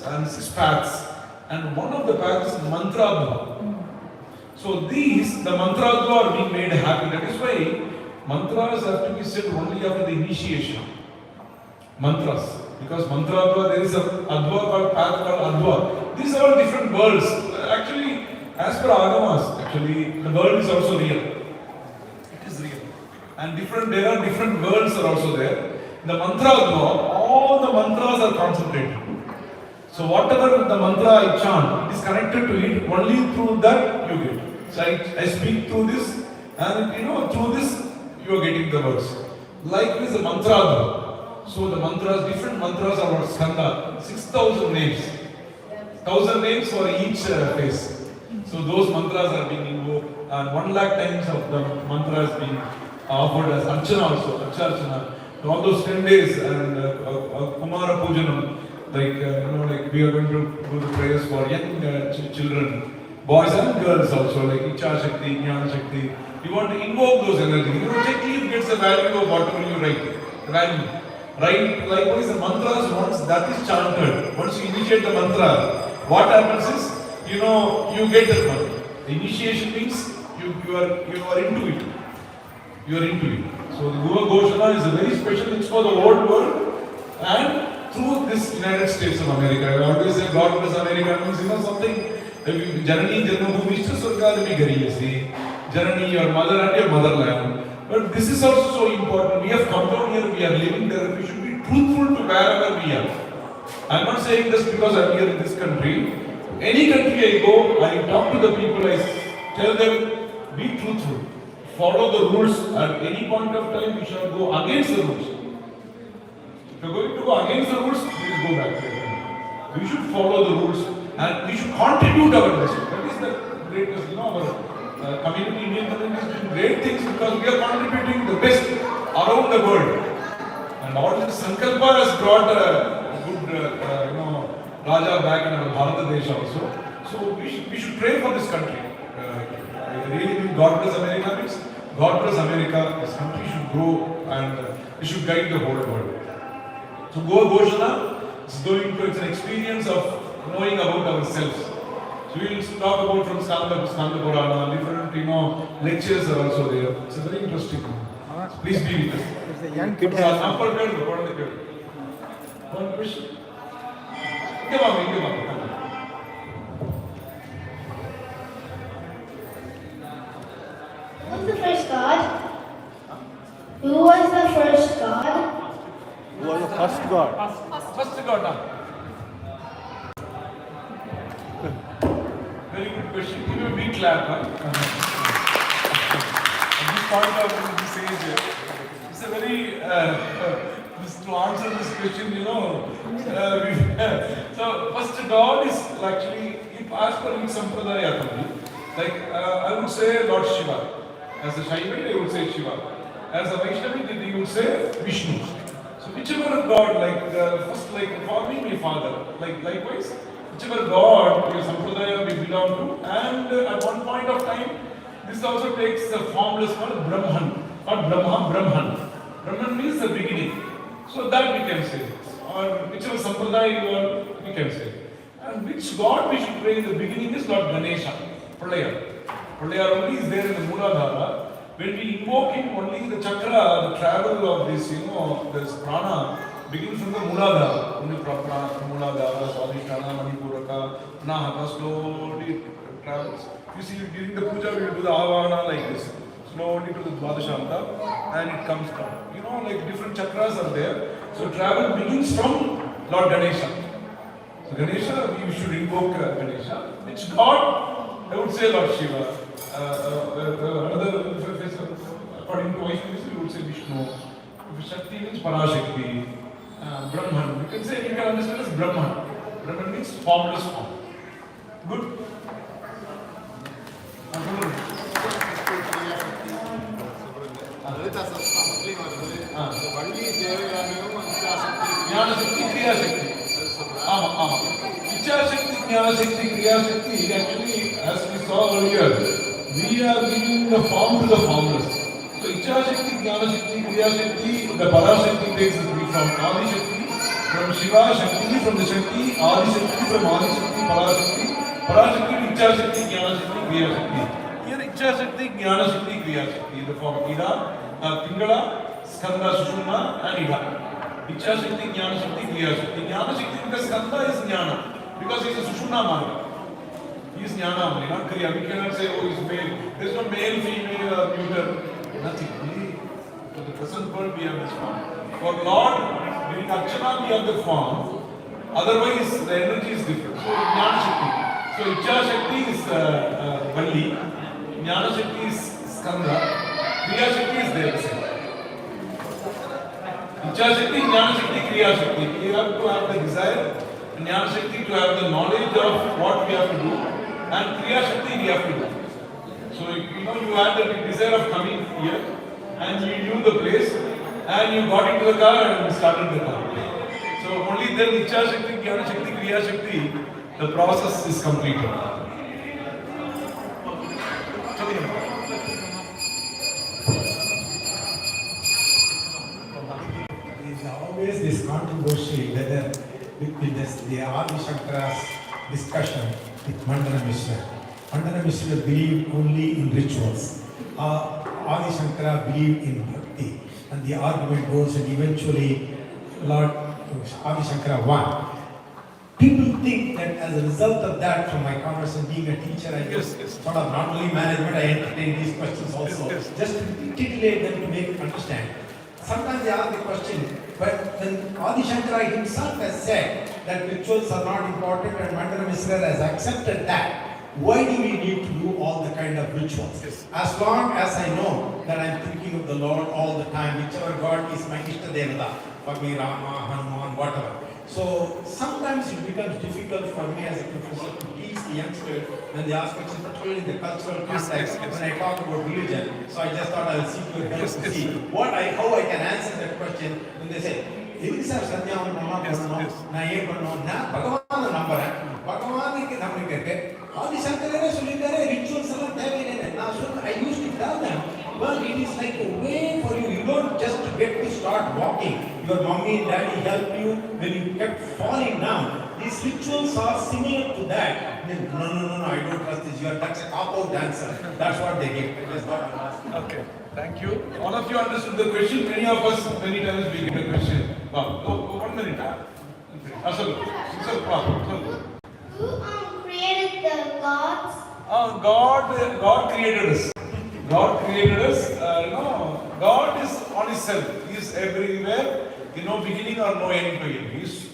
and 6 paths, and one of the paths is mantra adva. So these, the mantra adva are being made happy. That is why mantras have to be said only after the initiation. Mantras. Because mantra adva, there is a adva called path called adva. These are all different worlds. Actually, as per Agamas, actually, the world is also real. It is real. And there are different worlds are also there. The mantra adva, all the mantras are concentrated. So whatever the mantra I chant, it is connected to it, only through that you get. So I speak through this, and through this you are getting the words. Likewise, the mantra adva. So the mantras, different mantras are about skanda, 6,000 names. 1,000 names for each face. So those mantras are being invoked, and 1 lakh times of the mantra is being offered as archana also, archana. All those 10 days and Kumara Pujanam, like we are going to do the prayers for young children, boys and girls also, like Icha Shakti, Jnana Shakti. You want to invoke those energies. Check leaf gets the value of whatever you write. The value. Right? Likewise, the mantras, once that is chanted, once you initiate the mantra, what happens is, you get that mantra. The initiation means you are into it. You are into it. So the Guha Ghoshana is a very special, it's for the whole world, and through this United States of America. I always say God bless America means something. Janani Janmabhoomi Swargadami Gariyasi. Janani, your mother and your motherland. But this is also so important. We have come down here, we are living there. We should be truthful to wherever we are. I am not saying this because I am here in this country. Any country I go, I talk to the people, I tell them, be truthful. Follow the rules. At any point of time, we shall go against the rules. If you are going to go against the rules, please go back. We should follow the rules and we should contribute our best. That is the greatest, our community, Indian community is doing great things because we are contributing the best around the world. And all this Sankalpa has brought a good, Raja back in our Bharata Desha also. So we should pray for this country. I really mean God bless America means God bless America. This country should grow and it should guide the whole world. So Guha Ghoshana is going to, it's an experience of knowing about ourselves. So we will talk about from Skanda Purana, different lectures are also there. It's a very interesting one. Please be with us. There's a young kid. One question. Who was the first God? Who was the first God? Who was the first God? First God. Very good question. Give me a big clap. At this point of this age, it's a very to answer this question, so first God is actually, if asked for which sampradaya, like I would say Lord Shiva. As a Shaivite, I would say Shiva. As a Vaishnavite, you would say Vishnu. So whichever God, first for me, my father, likewise, whichever God, your sampradaya we belong to, and at one point of time, this also takes the formless called Brahman, or Brahman. Brahman means the beginning. So that we can say, or whichever sampradaya you are, we can say. And which God we should pray in the beginning is Lord Ganesha, Pralayar. Pralayar only is there in the Mooladhara. When we invoke him, only the chakra, the travel of this, this prana begins from the Mooladhara. Only prana, Mooladhara, Swadhisthana, Manipuraka, Nahaka, slowly travels. You see, during the puja, we will do the avana like this. Slowly to the Dvadashanta, and it comes down. Different chakras are there. So travel begins from Lord Ganesha. So Ganesha, we should invoke Ganesha. Which God? I would say Lord Shiva. According to Vaishnavism, we would say Vishnu. Shakti means Parashakti. Brahman. You can say, you can understand as Brahman. Brahman means formless form. Good. Jnana-shakti, Kriya-shakti. Ichha-shakti, Jnana-shakti, Kriya-shakti, actually, as we saw earlier, we are giving the form to the formless. So Ichha-shakti, Jnana-shakti, Kriya-shakti, the Parashakti takes the three from Adi-shakti, from Shiva-shakti, from the Shakti, Adi-shakti, from Adi-shakti, Parashakti, Parashakti, Ichha-shakti, Jnana-shakti, Kriya-shakti. Here Ichha-shakti, Jnana-shakti, Kriya-shakti, in the form of Ida, Pingala, Skanda, Sushumna, and Ida. Ichha Shakti, Jnana Shakti, Kriya Shakti. Jnana Shakti because Skanda is Jnana. Because he is a Sushumna Marga. He is Jnana only, not Kriya. We cannot say, oh, he is male. There is no male, female, or neuter. Nothing. Only for the present world we have this form. For Lord, during Archana we have the form. Otherwise, the energy is different. So, Jnana Shakti. So, Ichha Shakti is Valli. Jnana Shakti is Skanda. Kriya Shakti is there. Ichha Shakti, Jnana Shakti, Kriya Shakti. We have to have the desire, Jnana Shakti to have the knowledge of what we have to do, and Kriya Shakti we have to do. So you had the desire of coming here, and you knew the place, and you got into the car and started the car. So only then Ichha Shakti, Jnana Shakti, Kriya Shakti, the process is completed. Always this controversy whether with this, the Adi Shankara's discussion with Mandana Mishra. Mandana Mishra believed only in rituals. Adi Shankara believed in bhakti. And the argument goes and eventually Lord Adi Shankara won. People think that as a result of that, from my conversation being a teacher, I just sort of not only management, I entertain these questions also. Just to titillate them to make it understand. Sometimes they ask the question, but then Adi Shankara himself has said that rituals are not important and Mandana Mishra has accepted that. Why do we need to do all the kind of rituals? As long as I know that I am thinking of the Lord all the time, whichever God is my Ishta Devata, for me Rama, Hanuman, whatever. So sometimes it becomes difficult for me as a professor to teach the youngsters when they ask questions, particularly in the cultural context, when I talk about religion. So I just thought I will seek your help to see how I can answer that question when they say, "Evi sir Sanyam Nama Panno, Na Ye Panno, Na Bhagavan Nambara, Bhagavan ke namne karke." Adi Shankara solidare rituals alla devine. Now so I used to tell them, well, it is like a way for you. You don't just get to start walking. Your mommy and daddy help you when you kept falling down. These rituals are similar to that. No, I don't trust this. That's a cop-out dancer. That's what they give. That's what I'm asking. Okay, thank you. All of you understood the question. Many of us, many times we get a question. Wow, 1 minute. Who created the gods? God created us. God created us. God is on His self. He is everywhere. No beginning or no end to Him. He is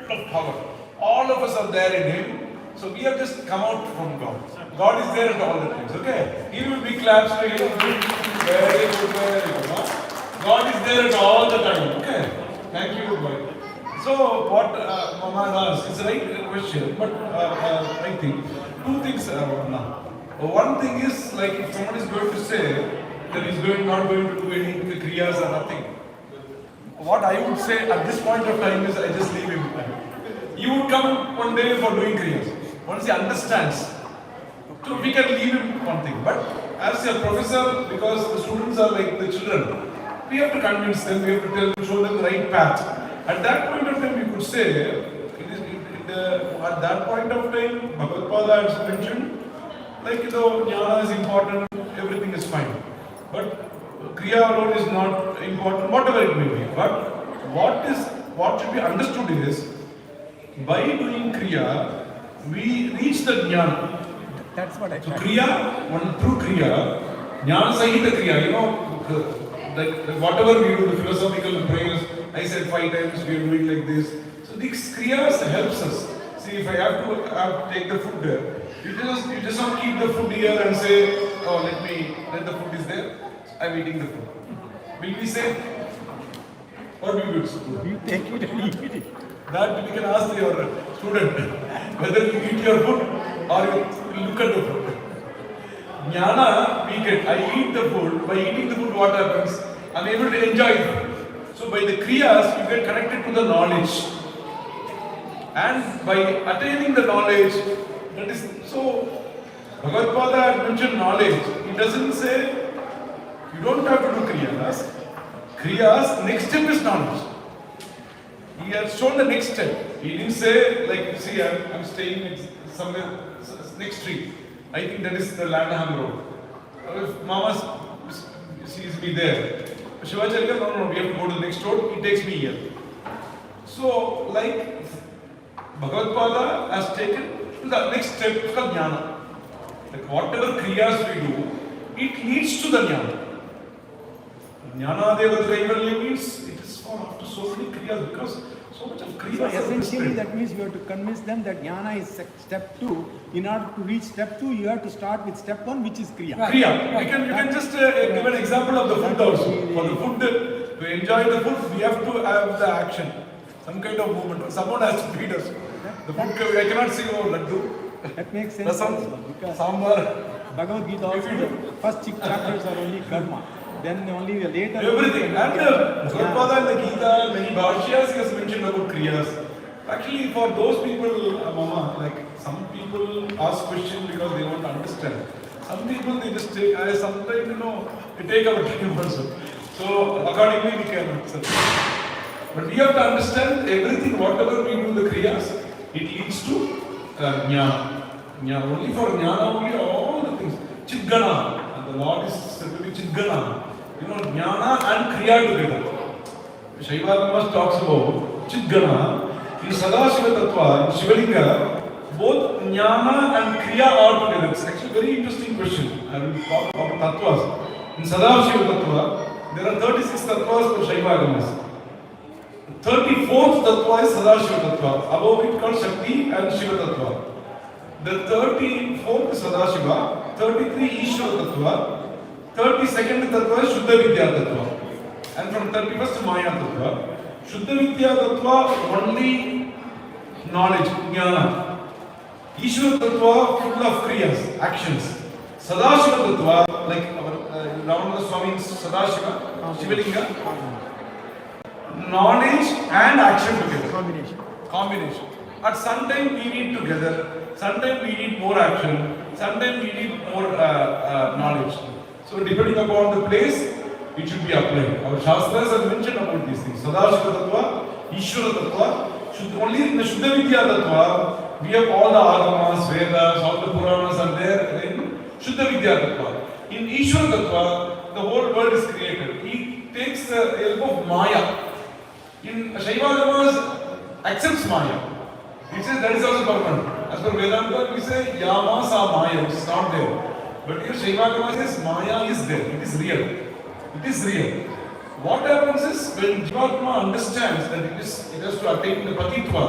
full of power. All of us are there in Him. So we have just come out from God. God is there at all the times. Okay? Give a big claps to Him. Very good, very good. God is there at all the time. Okay? Thank you, boy. So what Mama asked is the right question, but I think two things now. One thing is, like, if someone is going to say that he's not going to do any kriyas or nothing, what I would say at this point of time is I just leave him. He would come one day for doing kriyas. Once he understands, so we can leave him one thing. But as a professor, because the students are like the children, we have to convince them, we have to tell them, show them the right path. At that point of time, we could say, at that point of time, Bhagavad Pada has mentioned, like, jnana is important, everything is fine. But kriya alone is not important, whatever it may be. But what should be understood is, by doing kriya, we reach the jnana. That's what I So kriya, through kriya, jnana sahita kriya, like whatever we do, the philosophical prayers, I said 5 times, we are doing like this. So these kriyas helps us. See, if I have to take the food there, you just not keep the food here and say, oh, let the food is there, I'm eating the food. Will we say, or we will do? You take it and eat it. That we can ask your student whether you eat your food or you look at the food. Jnana, we get, I eat the food, by eating the food what happens? I'm able to enjoy it. So by the kriyas, you get connected to the knowledge. And by attaining the knowledge, that is, so Bhagavad Pada had mentioned knowledge. He doesn't say, you don't have to do kriyas. Kriyas, next step is knowledge. He has shown the next step. He didn't say, like, see, I'm staying somewhere, next street. I think that is the Landham Road. If Mama sees me there, Shivacharya, no, we have to go to the next road, he takes me here. So, like, Bhagavad Pada has taken the next step, it's called Jnana. Like, whatever kriyas we do, it leads to the Jnana. Jnana Devat Kaivalya means it is for after so many kriyas because so much of kriyas. So are essentially, listed. that means you have to convince them that jnana is step 2. In order to reach step 2, you have to start with step 1, which is kriya. Right. Kriya. You can just give an example of the food also. For the food, to enjoy the food, we have to have the action, some kind of movement. Someone has to feed us. The food, I cannot say, oh, laddu. That makes sense Rasam, also, because sambar, Bhagavad Gita also, the first 6 chapters are only karma. Then only the later. everything. And Bhagavad Pada in the Gita, many bhashyas he has mentioned about kriyas. Actually, for those people, Mama, like some people ask questions because they want to understand. Some people they just take, sometimes they take our time also. So accordingly we can answer. But we have to understand everything, whatever we do the kriyas, it leads to jnana. Jnana. Only for jnana, only all the things. Chidgana. And the Lord is said to be Chidgana. Jnana and kriya together. Shaiva talks about Chidgana. In Sadashiva Tattva, in Shivalinga, both Jnana and Kriya are together. It's actually a very interesting question. I will talk about Tattvas. In Sadashiva Tattva, there are 36 Tattvas for Shaiva. 34th Tattva is Sadashiva Tattva. Above it called Shakti and Shiva Tattva. The 34th is Sadashiva, 33 Ishvara Tattva, 32nd Tattva is Shuddha Vidya Tattva. And from 31st Maya Tattva. Shuddha Vidya Tattva only knowledge, jnana. Ishvara Tattva full of kriyas, actions. Sadashiva Tattva, like our Ramananda Swami's Sadashiva, Shivalinga, knowledge and action together. Combination. At some time we need together, sometimes we need more action, sometimes we need more knowledge. So depending upon the place, it should be applied. Our Shastras have mentioned about these things. Sadashiva Tattva, Ishvara Tattva, only in the Shuddha Vidya Tattva, we have all the Agamas, Vedas, all the Puranas are there in Shuddha Vidya Tattva. In Ishvara Tattva, the whole world is created. He takes the help of Maya. In Shaivagamas, accepts Maya. He says that is also permanent. As per Vedanta, we say Yamas are Maya, which is not there. But here Shaivagama says Maya is there, it is real. It is real. What happens is when Jivatma understands that it has to attain the Patitva,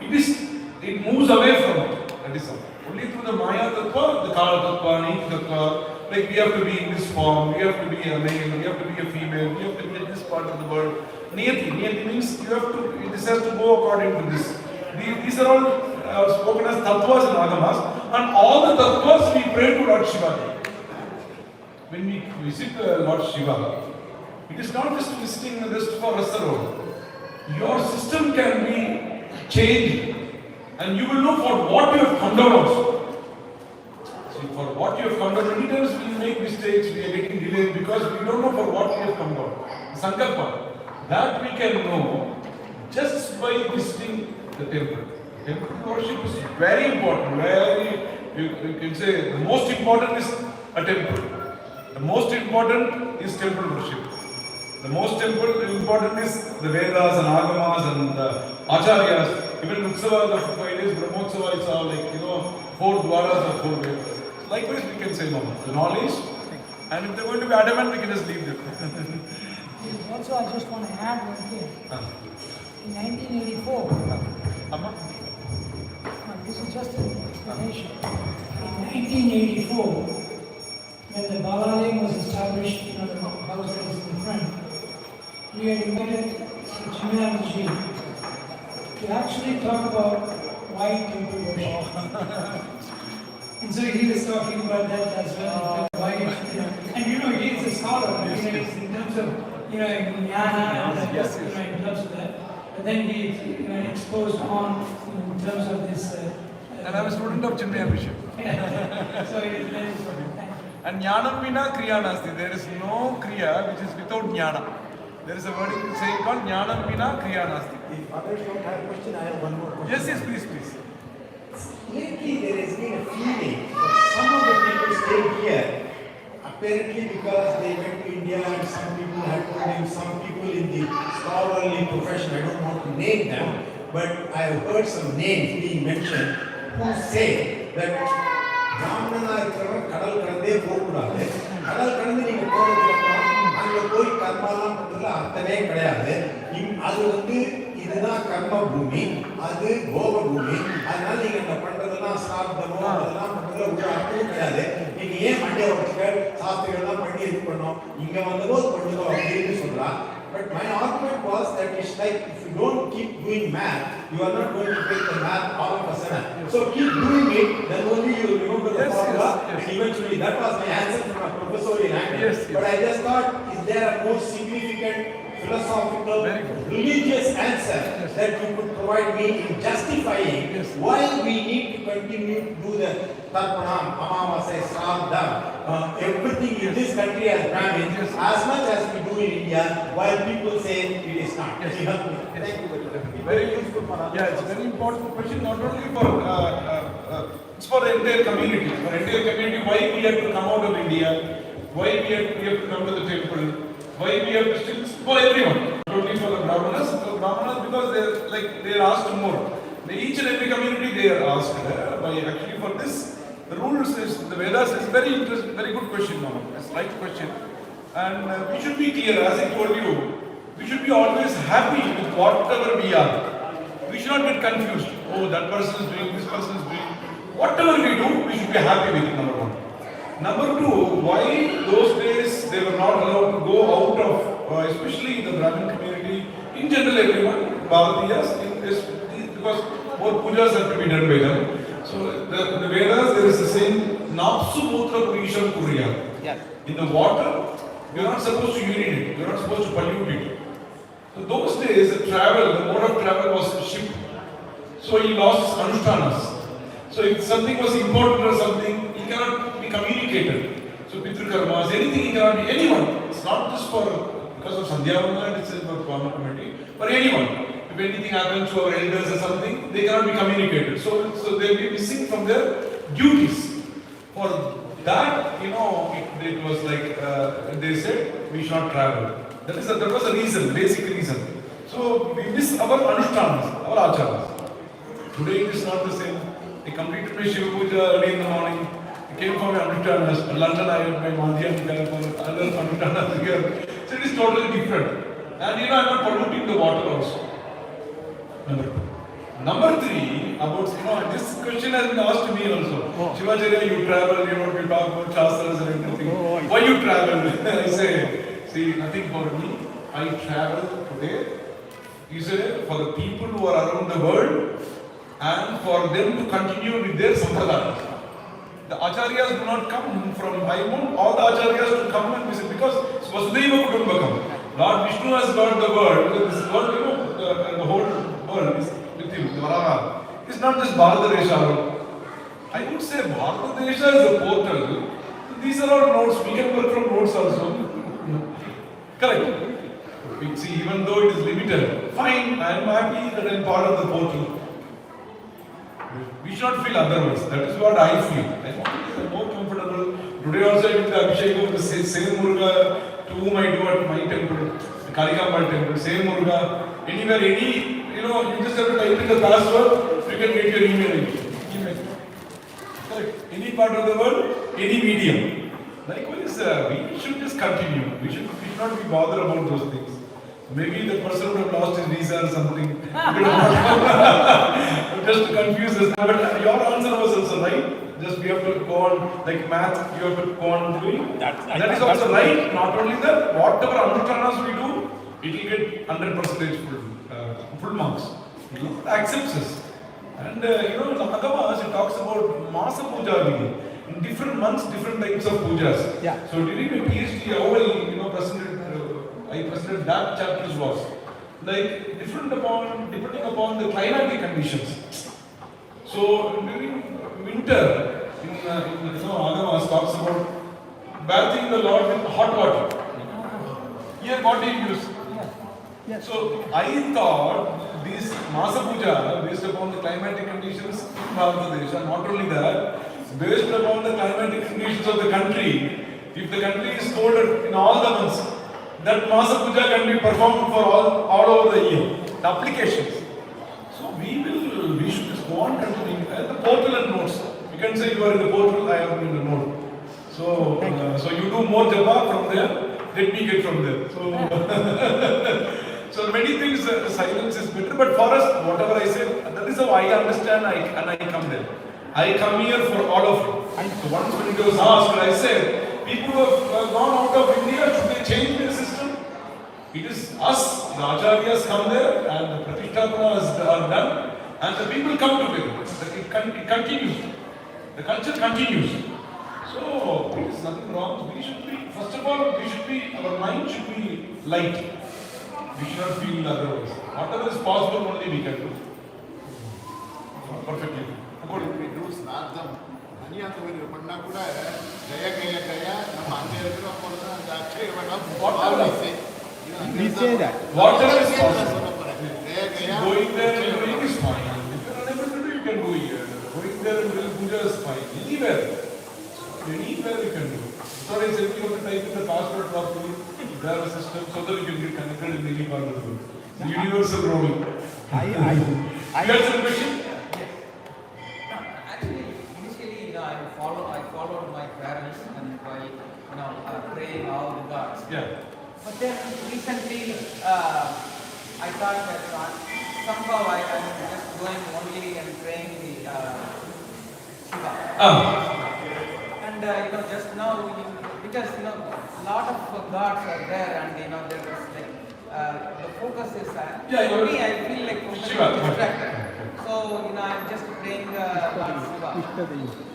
it moves away from it. That is all. Only through the Maya Tattva, the Kala Tattva, Niti Tattva, like we have to be in this form, we have to be a male, we have to be a female, we have to be in this part of the world. Niyati means you have to, this has to go according to this. These are all spoken as tattvas and agamas, and all the tattvas we pray to Lord Shiva. When we visit Lord Shiva, it is not just visiting just for Rasaro. Your system can be changed, and you will know for what you have come down also. See, for what you have come down, many times we make mistakes, we are getting delayed because we don't know for what we have come down. Sankalpa. That we can know just by visiting the temple. Temple worship is very important. You can say the most important is a temple. The most important is temple worship. The most important is the Vedas and Agamas and Acharyas. Even Utsava, the 5 days, Brahmotsava, it's all like, 4 Dwaras or 4 Vedas. So likewise, we can say, no, the knowledge. And if they're going to be adamant, we can just leave them. also, I just want to add one thing. In 1984, Amma? this is just an explanation. In 1984, when the Balalayam was established, the house that is in front, we had invited Sri to actually talk about why temple worship. And so he was talking about that as well, why and he is a scholar, in terms of, jnana, in terms of that. But then he exposed on in terms of this. And I'm a student of Chinmaya Bishop. So it is very important. And jnanam vina kriya nasti. There is no kriya which is without jnana. There is a word saying called jnanam vina kriya nasti. If others don't have a question, I have one more question. Yes, please. Lately, there has been a feeling that some of the people stayed here, apparently because they went to India and some people had told them, some people in the scholarly profession, I don't want to name them, but I have heard some names being mentioned who say that Brahmana இருக்கிறவன் கடல் கடந்தே போகக்கூடாது, கடல் கடந்து நீங்க போறதுக்கு அங்க போய் கர்மாலாம் பண்றதுல அர்த்தமே கிடையாது, அது இதுதான் கர்ம பூமி, அது போக பூமி, அதனால நீங்க என்ன பண்றதெல்லாம் சாப்பிடமோ அதெல்லாம் பண்றதுல ஒரு அர்த்தமும் கிடையாது, நீங்க ஏன் மண்டிய வச்சுக்க சாஸ்திரங்கள்லாம் பண்ணி இது பண்ணோம், இங்க வந்ததோ பண்ணுதோ அப்படின்னு சொல்றான். But my argument was that it's like if you don't keep doing math, you are not going to take the math all of a sudden. So keep doing it, then only you will remember the formula, and eventually that was my answer from a professorial angle. But I just thought, is there a more significant philosophical, religious answer that you could provide me in justifying why we need to continue to do the Tarpanam, Amavasya, Sraddha, everything in this country as Brahmins, as much as we do in India, while people say it is not. Thank you very much. Very useful, Maharaj. Yeah, it's a very important question, not only for it's for the entire community. For entire community, why we have to come out of India, why we have to come to the temple, why we have to still, for everyone, not only for the Brahmanas, because they are asked more. Each and every community they are asked. By actually for this, the rules is the Vedas is very interesting, very good question, Mama. It's right question, and we should be clear. As I told you, we should be always happy with whatever we are. We should not get confused. Oh, that person is doing, this person is doing. Whatever we do, we should be happy with it. Number one. Number two, why those days they were not allowed to go out of, especially in the Brahmin community, in general everyone, Bharatiyas, because both pujas have to be done by them. So the Vedas, there is the same, Napsu Putra Purisham Kuriya. In the water, you are not supposed to urinate it, you are not supposed to pollute it. So those days, the mode of travel was ship. So he lost his anushtanas. So if something was important or something, it cannot be communicated. So Pitru Karmas, anything, it cannot be anyone. It's not just because of Sandhyavana, it's for Brahma community, for anyone. If anything happens to our elders or something, they cannot be communicated. So they'll be missing from their duties. For that, it was like they said, we should not travel. That was a reason, basic reason. So we miss our anushtanas, our acharas. Today it is not the same. I completed my Shiva Puja early in the morning. I came for my anushtanas. In London I had my Madhya, other anushtanas here. So it is totally different. And I'm not polluting the water also. Number two. Number three, about, this question has been asked to me also. Shivacharya, you travel, we talk about Shastras and everything. Why you travel? I say, see, nothing for me. I travel today, you say, for the people who are around the world and for them to continue with their sampradayas. The acharyas do not come from, I want all the acharyas to come and visit because Vasudeva Kutumbakam. Lord Vishnu has got the world, this world, the whole world is with him, Varaha. It's not just Bharatadesha. I would say Bharatadesha is a portal. These are all notes, we can work from notes also. Correct. See, even though it is limited, fine, I am happy that I am part of the portal. We should not feel otherwise. That is what I feel. I want to be more comfortable. Today also I did the Abhishek of the same Muruga to whom I do at my temple, the Kalikamba temple, same Muruga. Anywhere, you just have to type in the password, you can get your email. Correct. Any part of the world, any medium. Likewise, we should just continue. We should not be bothered about those things. Maybe the person would have lost his visa or something. Just to confuse us. But your answer was also right. Just we have to go on, like math, you have to go on doing. That is also right. Not only that, whatever anushtanas we do, it will get 100% full marks. It accepts us. And in Bhagavad, it talks about Masa Puja Vidhi. In different months, different types of pujas. Yeah. So during my PhD, how I presented that chapters was like depending upon the climatic conditions. So during winter, Agamas talks about bathing the Lord with hot water. Here, what do you use? Yes. So I thought this Masa Puja, based upon the climatic conditions in Bangladesh, and not only that, based upon the climatic conditions of the country, if the country is colder in all the months, that Masa Puja can be performed for all over the year. The applications. So we should just go on continuing. The portal and notes. You can say you are in the portal, I am in the note. So, so you do more japa from there, let me get from there. So, so many things, silence is better. But for us, whatever I said, that is how I understand and I come there. I come here for all of you. So once when it was asked, I said, people who have gone out of India, should they change their system? It is us, the acharyas come there and the pratishthapanas are done and the people come together. It continues. The culture continues. So, there is nothing wrong. We should be, first of all, our mind should be light. We should not feel otherwise. Whatever is possible, only we can do. Perfectly. We do Sraddham. Aniyathavinu panna kuda Jaya Gaya Gaya nama ange irukra portha and Akshayavadam. Whatever. We say that. Whatever is possible. Jaya Gaya. Going there and doing is fine. If you are unable to do, you can go here. Going there and doing puja is fine. Anywhere you can do. So I said you have to type in the password properly. There is a system so that you can get connected in any part of the world. The universal roaming. I You had some question? Actually, initially, I followed my parents and while praying all the gods. Yeah. But then recently, I thought that somehow I am just going only and praying the Shiva. And just now, because lot of gods are there, and there is like the focus is for me, I feel like Shiva. distracted. So I'm just praying Lord Shiva.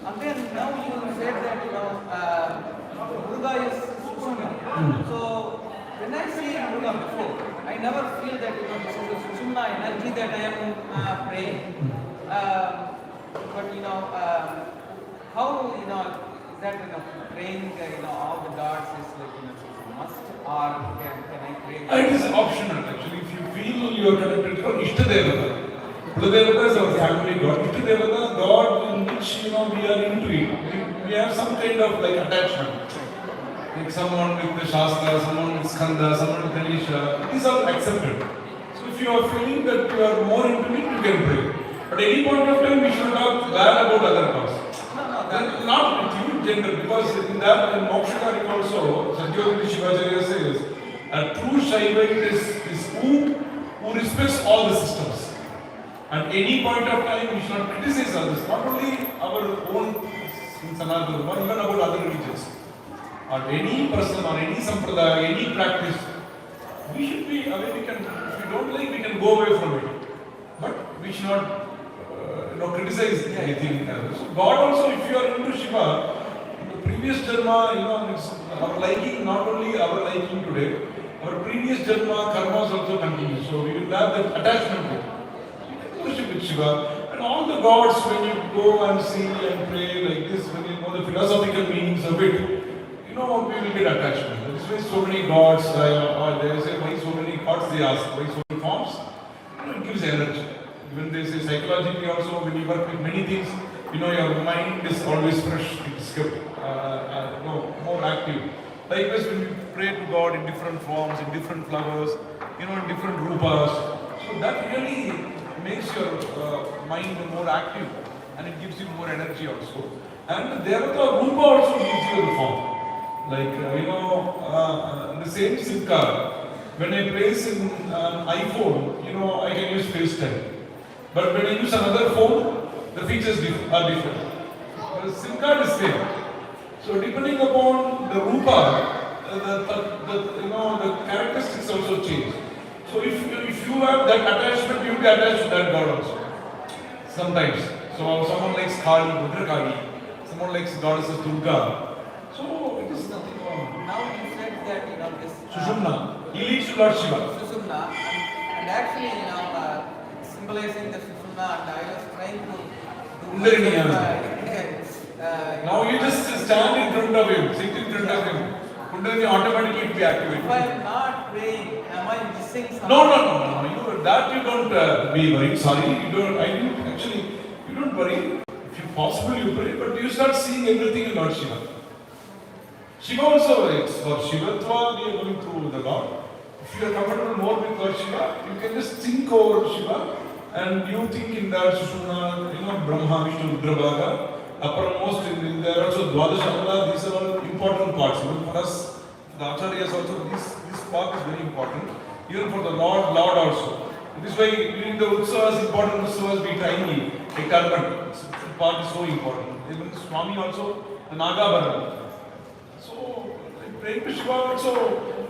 And then now you said that Durga is Sushumna. So when I see Durga before, I never feel that this is the Sushumna energy that I am praying. But how is that praying all the gods is like must, or can I pray? It is optional actually. If you feel you are connected to Ishtadevata. Ishtadevata is our family god. Ishtadevata, God in which we are into it. We have some kind of like attachment. Like someone with the Shastra, someone with Skanda, someone with Ganesha. These are accepted. So if you are feeling that you are more into it, you can pray. But at any point of time, we should not bad about other gods. Not with you, general, because in that, in Mokshakarik also, Satyogati Shivacharya says, a true Shaivite is who respects all the systems. At any point of time, we should not criticize others, not only our own Sanatana, but even about other religions. Or any person, or any sampradaya, any practice, we should be aware. If we don't like, we can go away from it. But we should not criticize anything. So God also, if you are into Shiva, in the previous Janma, it's our liking, not only our liking today, our previous Janma karmas also continue. So we will have that attachment with it. You can worship with Shiva. And all the gods, when you go and see and pray like this, when you know the philosophical meanings of it, we will get attachment. That is why so many gods, they say, why so many gods, they ask, why so many forms? It gives energy. Even they say psychologically also, when you work with many things, your mind is always fresh, it's kept more active. Likewise, when you pray to God in different forms, in different flowers, in different rupas, so that really makes your mind more active and it gives you more energy also. And the rupa also gives you the form. Like, the same Simka, When I place in iPhone, you know, I can use FaceTime. But when I use another phone, the features are different. The SIM card is same. So depending upon the rupa, the characteristics also change. So if you have that attachment, you will be attached to that god also. Sometimes. So someone likes Kali, Rudrakali. Someone likes goddesses Durga. So it is nothing wrong. Now you said that this Sushumna. He leads to Lord Shiva. Sushumna, and actually symbolizing the Sushumna, and I was trying to Kundalini. Now you just stand in front of him, sit in front of him. Kundalini automatically be activated. If I am not praying, am I missing something? No. You don't be worried. Sorry, you don't worry. If you possible, you pray, but you start seeing everything in Lord Shiva. Shiva also is for Shivatva, we are going through the Lord. If you are comfortable more with Lord Shiva, you can just think over Shiva and you think in that Sushumna, Brahma, Vishnu, Rudra Bhaga, uppermost in there also Dwadashamala, these are all important parts. Even for us, the Acharyas also, this part is very important. Even for the Lord also. This way, during the Utsavas, important Utsavas, we tiny, a karma. This part is so important. Even Swami also, the Nagabharana. So, praying to Shiva also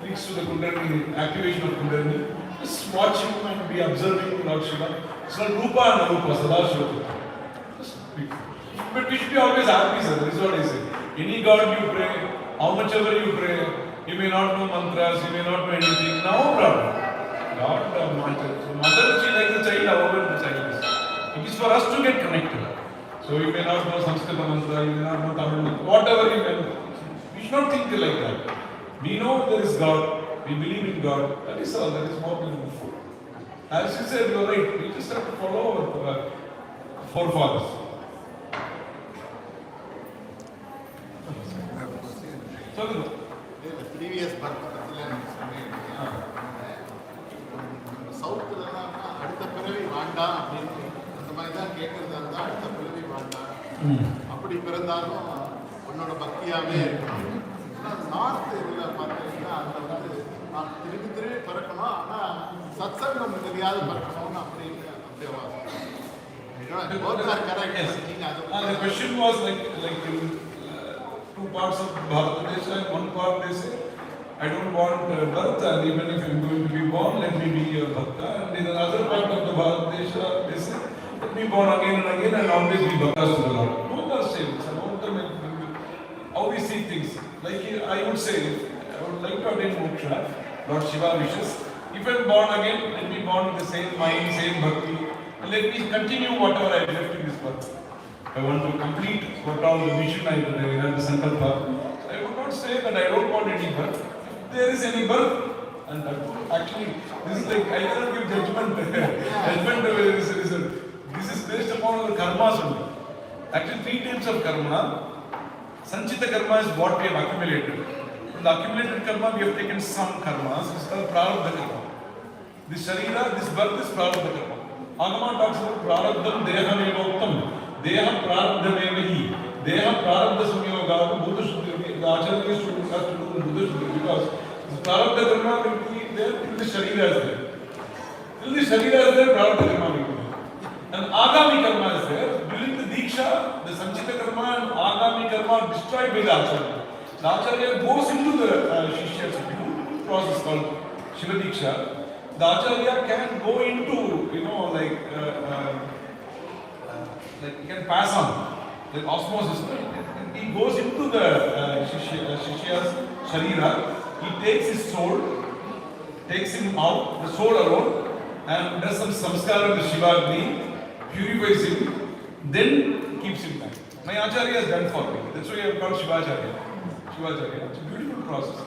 leads to the Kundalini, activation of Kundalini. Just watch him and be observing Lord Shiva. It's not Rupa and Arupa, Sada Shiva. But we should be always happy, sir. This is what I say. Any God you pray, how much ever you pray, you may not know mantras, you may not know anything, no problem. God, mother, she like the child, however the child is. It is for us to get connected. So you may not know Sanskrit mantra, you may not know Tamil, whatever you may know. We should not think like that. We know there is God, we believe in God, that is all, that is more meaningful. As you said, you are right, we just have to follow our forefathers. Previous birth பற்றியில் நீங்கள் சொன்னீங்க. சவுத்துலலாம் அடுத்த பிறவி வேண்டாம் அப்படின்னு அந்த மாதிரி தான் கேட்குறதா இருந்தால் அடுத்த பிறவி வேண்டாம், அப்படி பிறந்தாலும் உன்னோட பக்தியாகவே இருக்கணும். ஆனால் நார்த் இதில் பார்த்தீங்கன்னா அதில் வந்து நான் திருப்பி பிறக்கணும், ஆனால் சத்சங்கம் தெரியாத பிறக்கணும்னு அப்படின்னு அப்படியே The question was like two parts of Bharatadesha, and one part they say, I don't want birth, and even if I'm going to be born, let me be your bhakta. And in another part of the Bharatadesha, they say, let me born again and again and always be bhaktas to the Lord. Both are same. It's about how we see things. Like I would say, I would like to attain moksha, Lord Shiva wishes. If I'm born again, let me born with the same mind, same bhakti, and let me continue whatever I left in this birth. I want to complete what all the vision I had, the sankalpa. I would not say that I don't want any birth. If there is any birth, and actually, this is like, I cannot give judgment. This is based upon our karmas only. Actually, 3 types of karma. Sanchita karma is what we have accumulated. From the accumulated karma, we have taken some karmas. This is called prarabdha karma. This sharira, this birth is prarabdha karma. Agama talks about prarabdham deham evoktam. Deha prarabdhamevahi. Deha prarabdha samyogavu buddha shuddhi. The Acharya has to do buddha shuddhi because this prarabdha karma will be there till the sharira is there. Till the sharira is there, prarabdha karma will be there. And agami karma is there. During the diksha, the sanchita karma and agami karma are destroyed by the Acharya. The Acharya goes into the Shishya's process called Shiva Diksha. The Acharya can go into, like he can pass on, like osmosis. He goes into the Shishya's Sharira, he takes his soul, takes him out, the soul alone, and does some samskara with the Shiva Agni, purifies him, then keeps him back. My Acharya has done for me. That's why I have called Shivacharya. It's a beautiful process.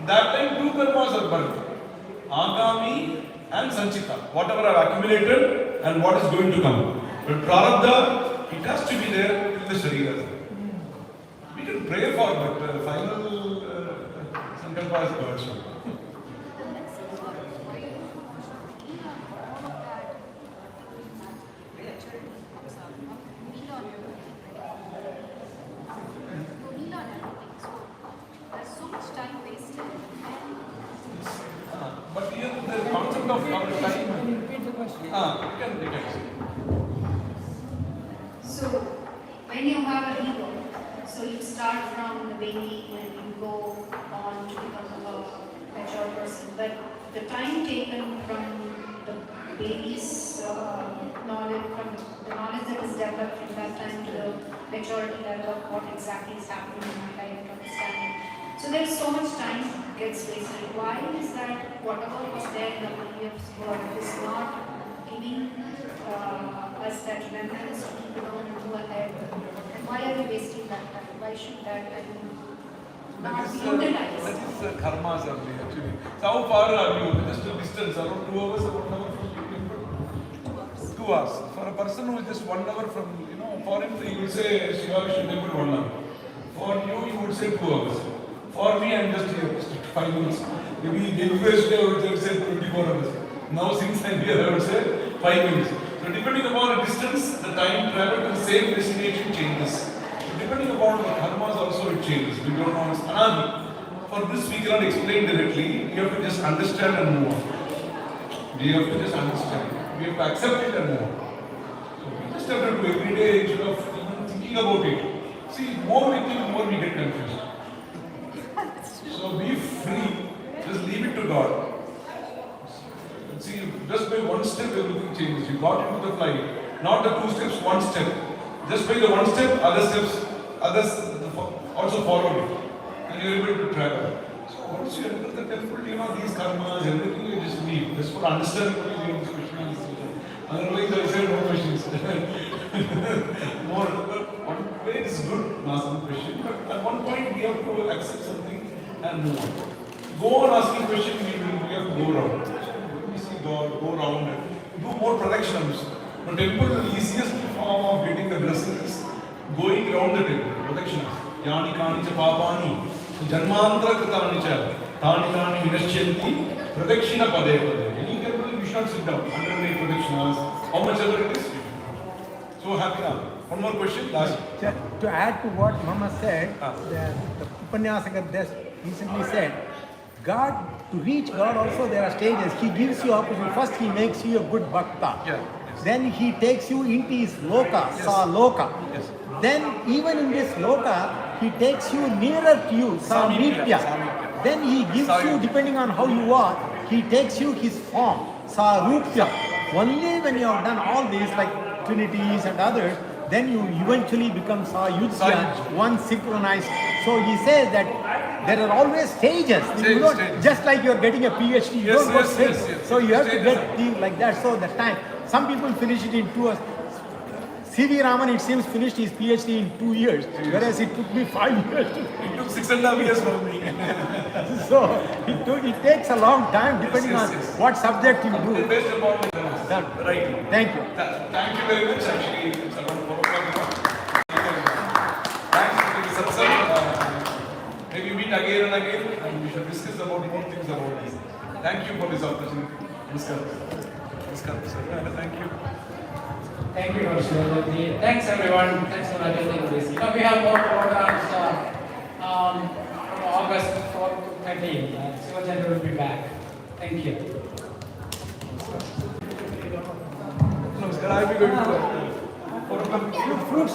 That time 2 karmas are burnt. Agami and Sanchita. Whatever I've accumulated and what is going to come. But Prarabdha, it has to be there till the Sharira. We can pray for it, but final Sankalpa is God's. But count of our Can time. you repeat the question? You can. So, when you have a ego, so you start from the baby and you go on to become a mature person. But the time taken from the baby's knowledge, from the knowledge that is developed from that time to the maturity level of what exactly is happening in my life and understanding. So there's so much time gets wasted. Why is that whatever was there in the previous world is not giving us that remembrance to keep it on and move ahead? And why are we wasting that time? Why should that time not be utilized? That is karmas only actually. So how far are you? Just a distance, around 2 hours or 1 hour from you? 2 hours. For a person who is just 1 hour from, for him he will say Shiva should temple 1 hour. For you would say 2 hours. For me, I'm just here, just 5 minutes. Maybe the first day I would just say 24 hours. Now since I'm here, I would say 5 minutes. So depending upon the distance, the time travel to the same destination changes. So depending upon the karmas also it changes. We don't know it's anadi. For this we cannot explain directly. You have to just understand and move on. We have to just understand. We have to accept it and move on. So we just have to do every day instead of even thinking about it. See, more we think, more we get confused. So be free, just leave it to God. See, just by one step everything changes. You got into the flight, not the 2 steps, 1 step. Just by the 1 step, other steps, others also follow it. And you're able to travel. So once you enter the temple, these karmas, everything you just leave. Just for understanding what you these questions. Otherwise I say no questions. More, one way is good, asking question, but at one point we have to accept something and move on. Go on asking questions, we have to go around. We see God, go around and do more productions. The temple, the easiest form of getting the blessing is going around the temple, productions. Yani kani cha papani, janmantra kritani cha, tani tani vinashyanti, pradakshina pade pade. Any temple, we should not sit down, 108 pradakshinas, how much ever it is. So happy now. One more question, last. To add to what Mama said, the Upanyasaka just recently said, God, to reach God also there are stages. He gives you opportunity. First He makes you a good bhakta. Yeah. Then He takes you into His loka, sa loka. Yes. Then even in this loka, He takes you nearer to you, samipya. Then He gives you, depending on how you are, He takes you His form, sarupya. Only when you have done all these like trinities and others, then you eventually become sayujya, one synchronized. So he says that there are always stages. You don't, Stages. just like you're getting a PhD, you Yes, don't go yes, straight. yes, yes. So you have to Stages get are- things like that. So the time, some people finish it in 2 hours. C.V. Raman, it seems, finished his PhD in 2 years, whereas it took me 5 years to It took 6.5 years for me. So it takes a long time depending Yes, on yes. what subject you do. Based upon the right. Thank you. Thank you very much. Actually, it's around 4 o'clock now. Thanks for the satsang. Maybe meet again and again, and we should discuss about more things about this. Thank you for this opportunity. Namaskar. Namaskar, sir. Thank you. Thank you, Dr. Thanks everyone. Thanks for attending this. We have more programs from August 4th to 13th. Sivajan will be back. Thank you. Namaskar. I will be going to fruits.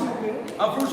Fruits.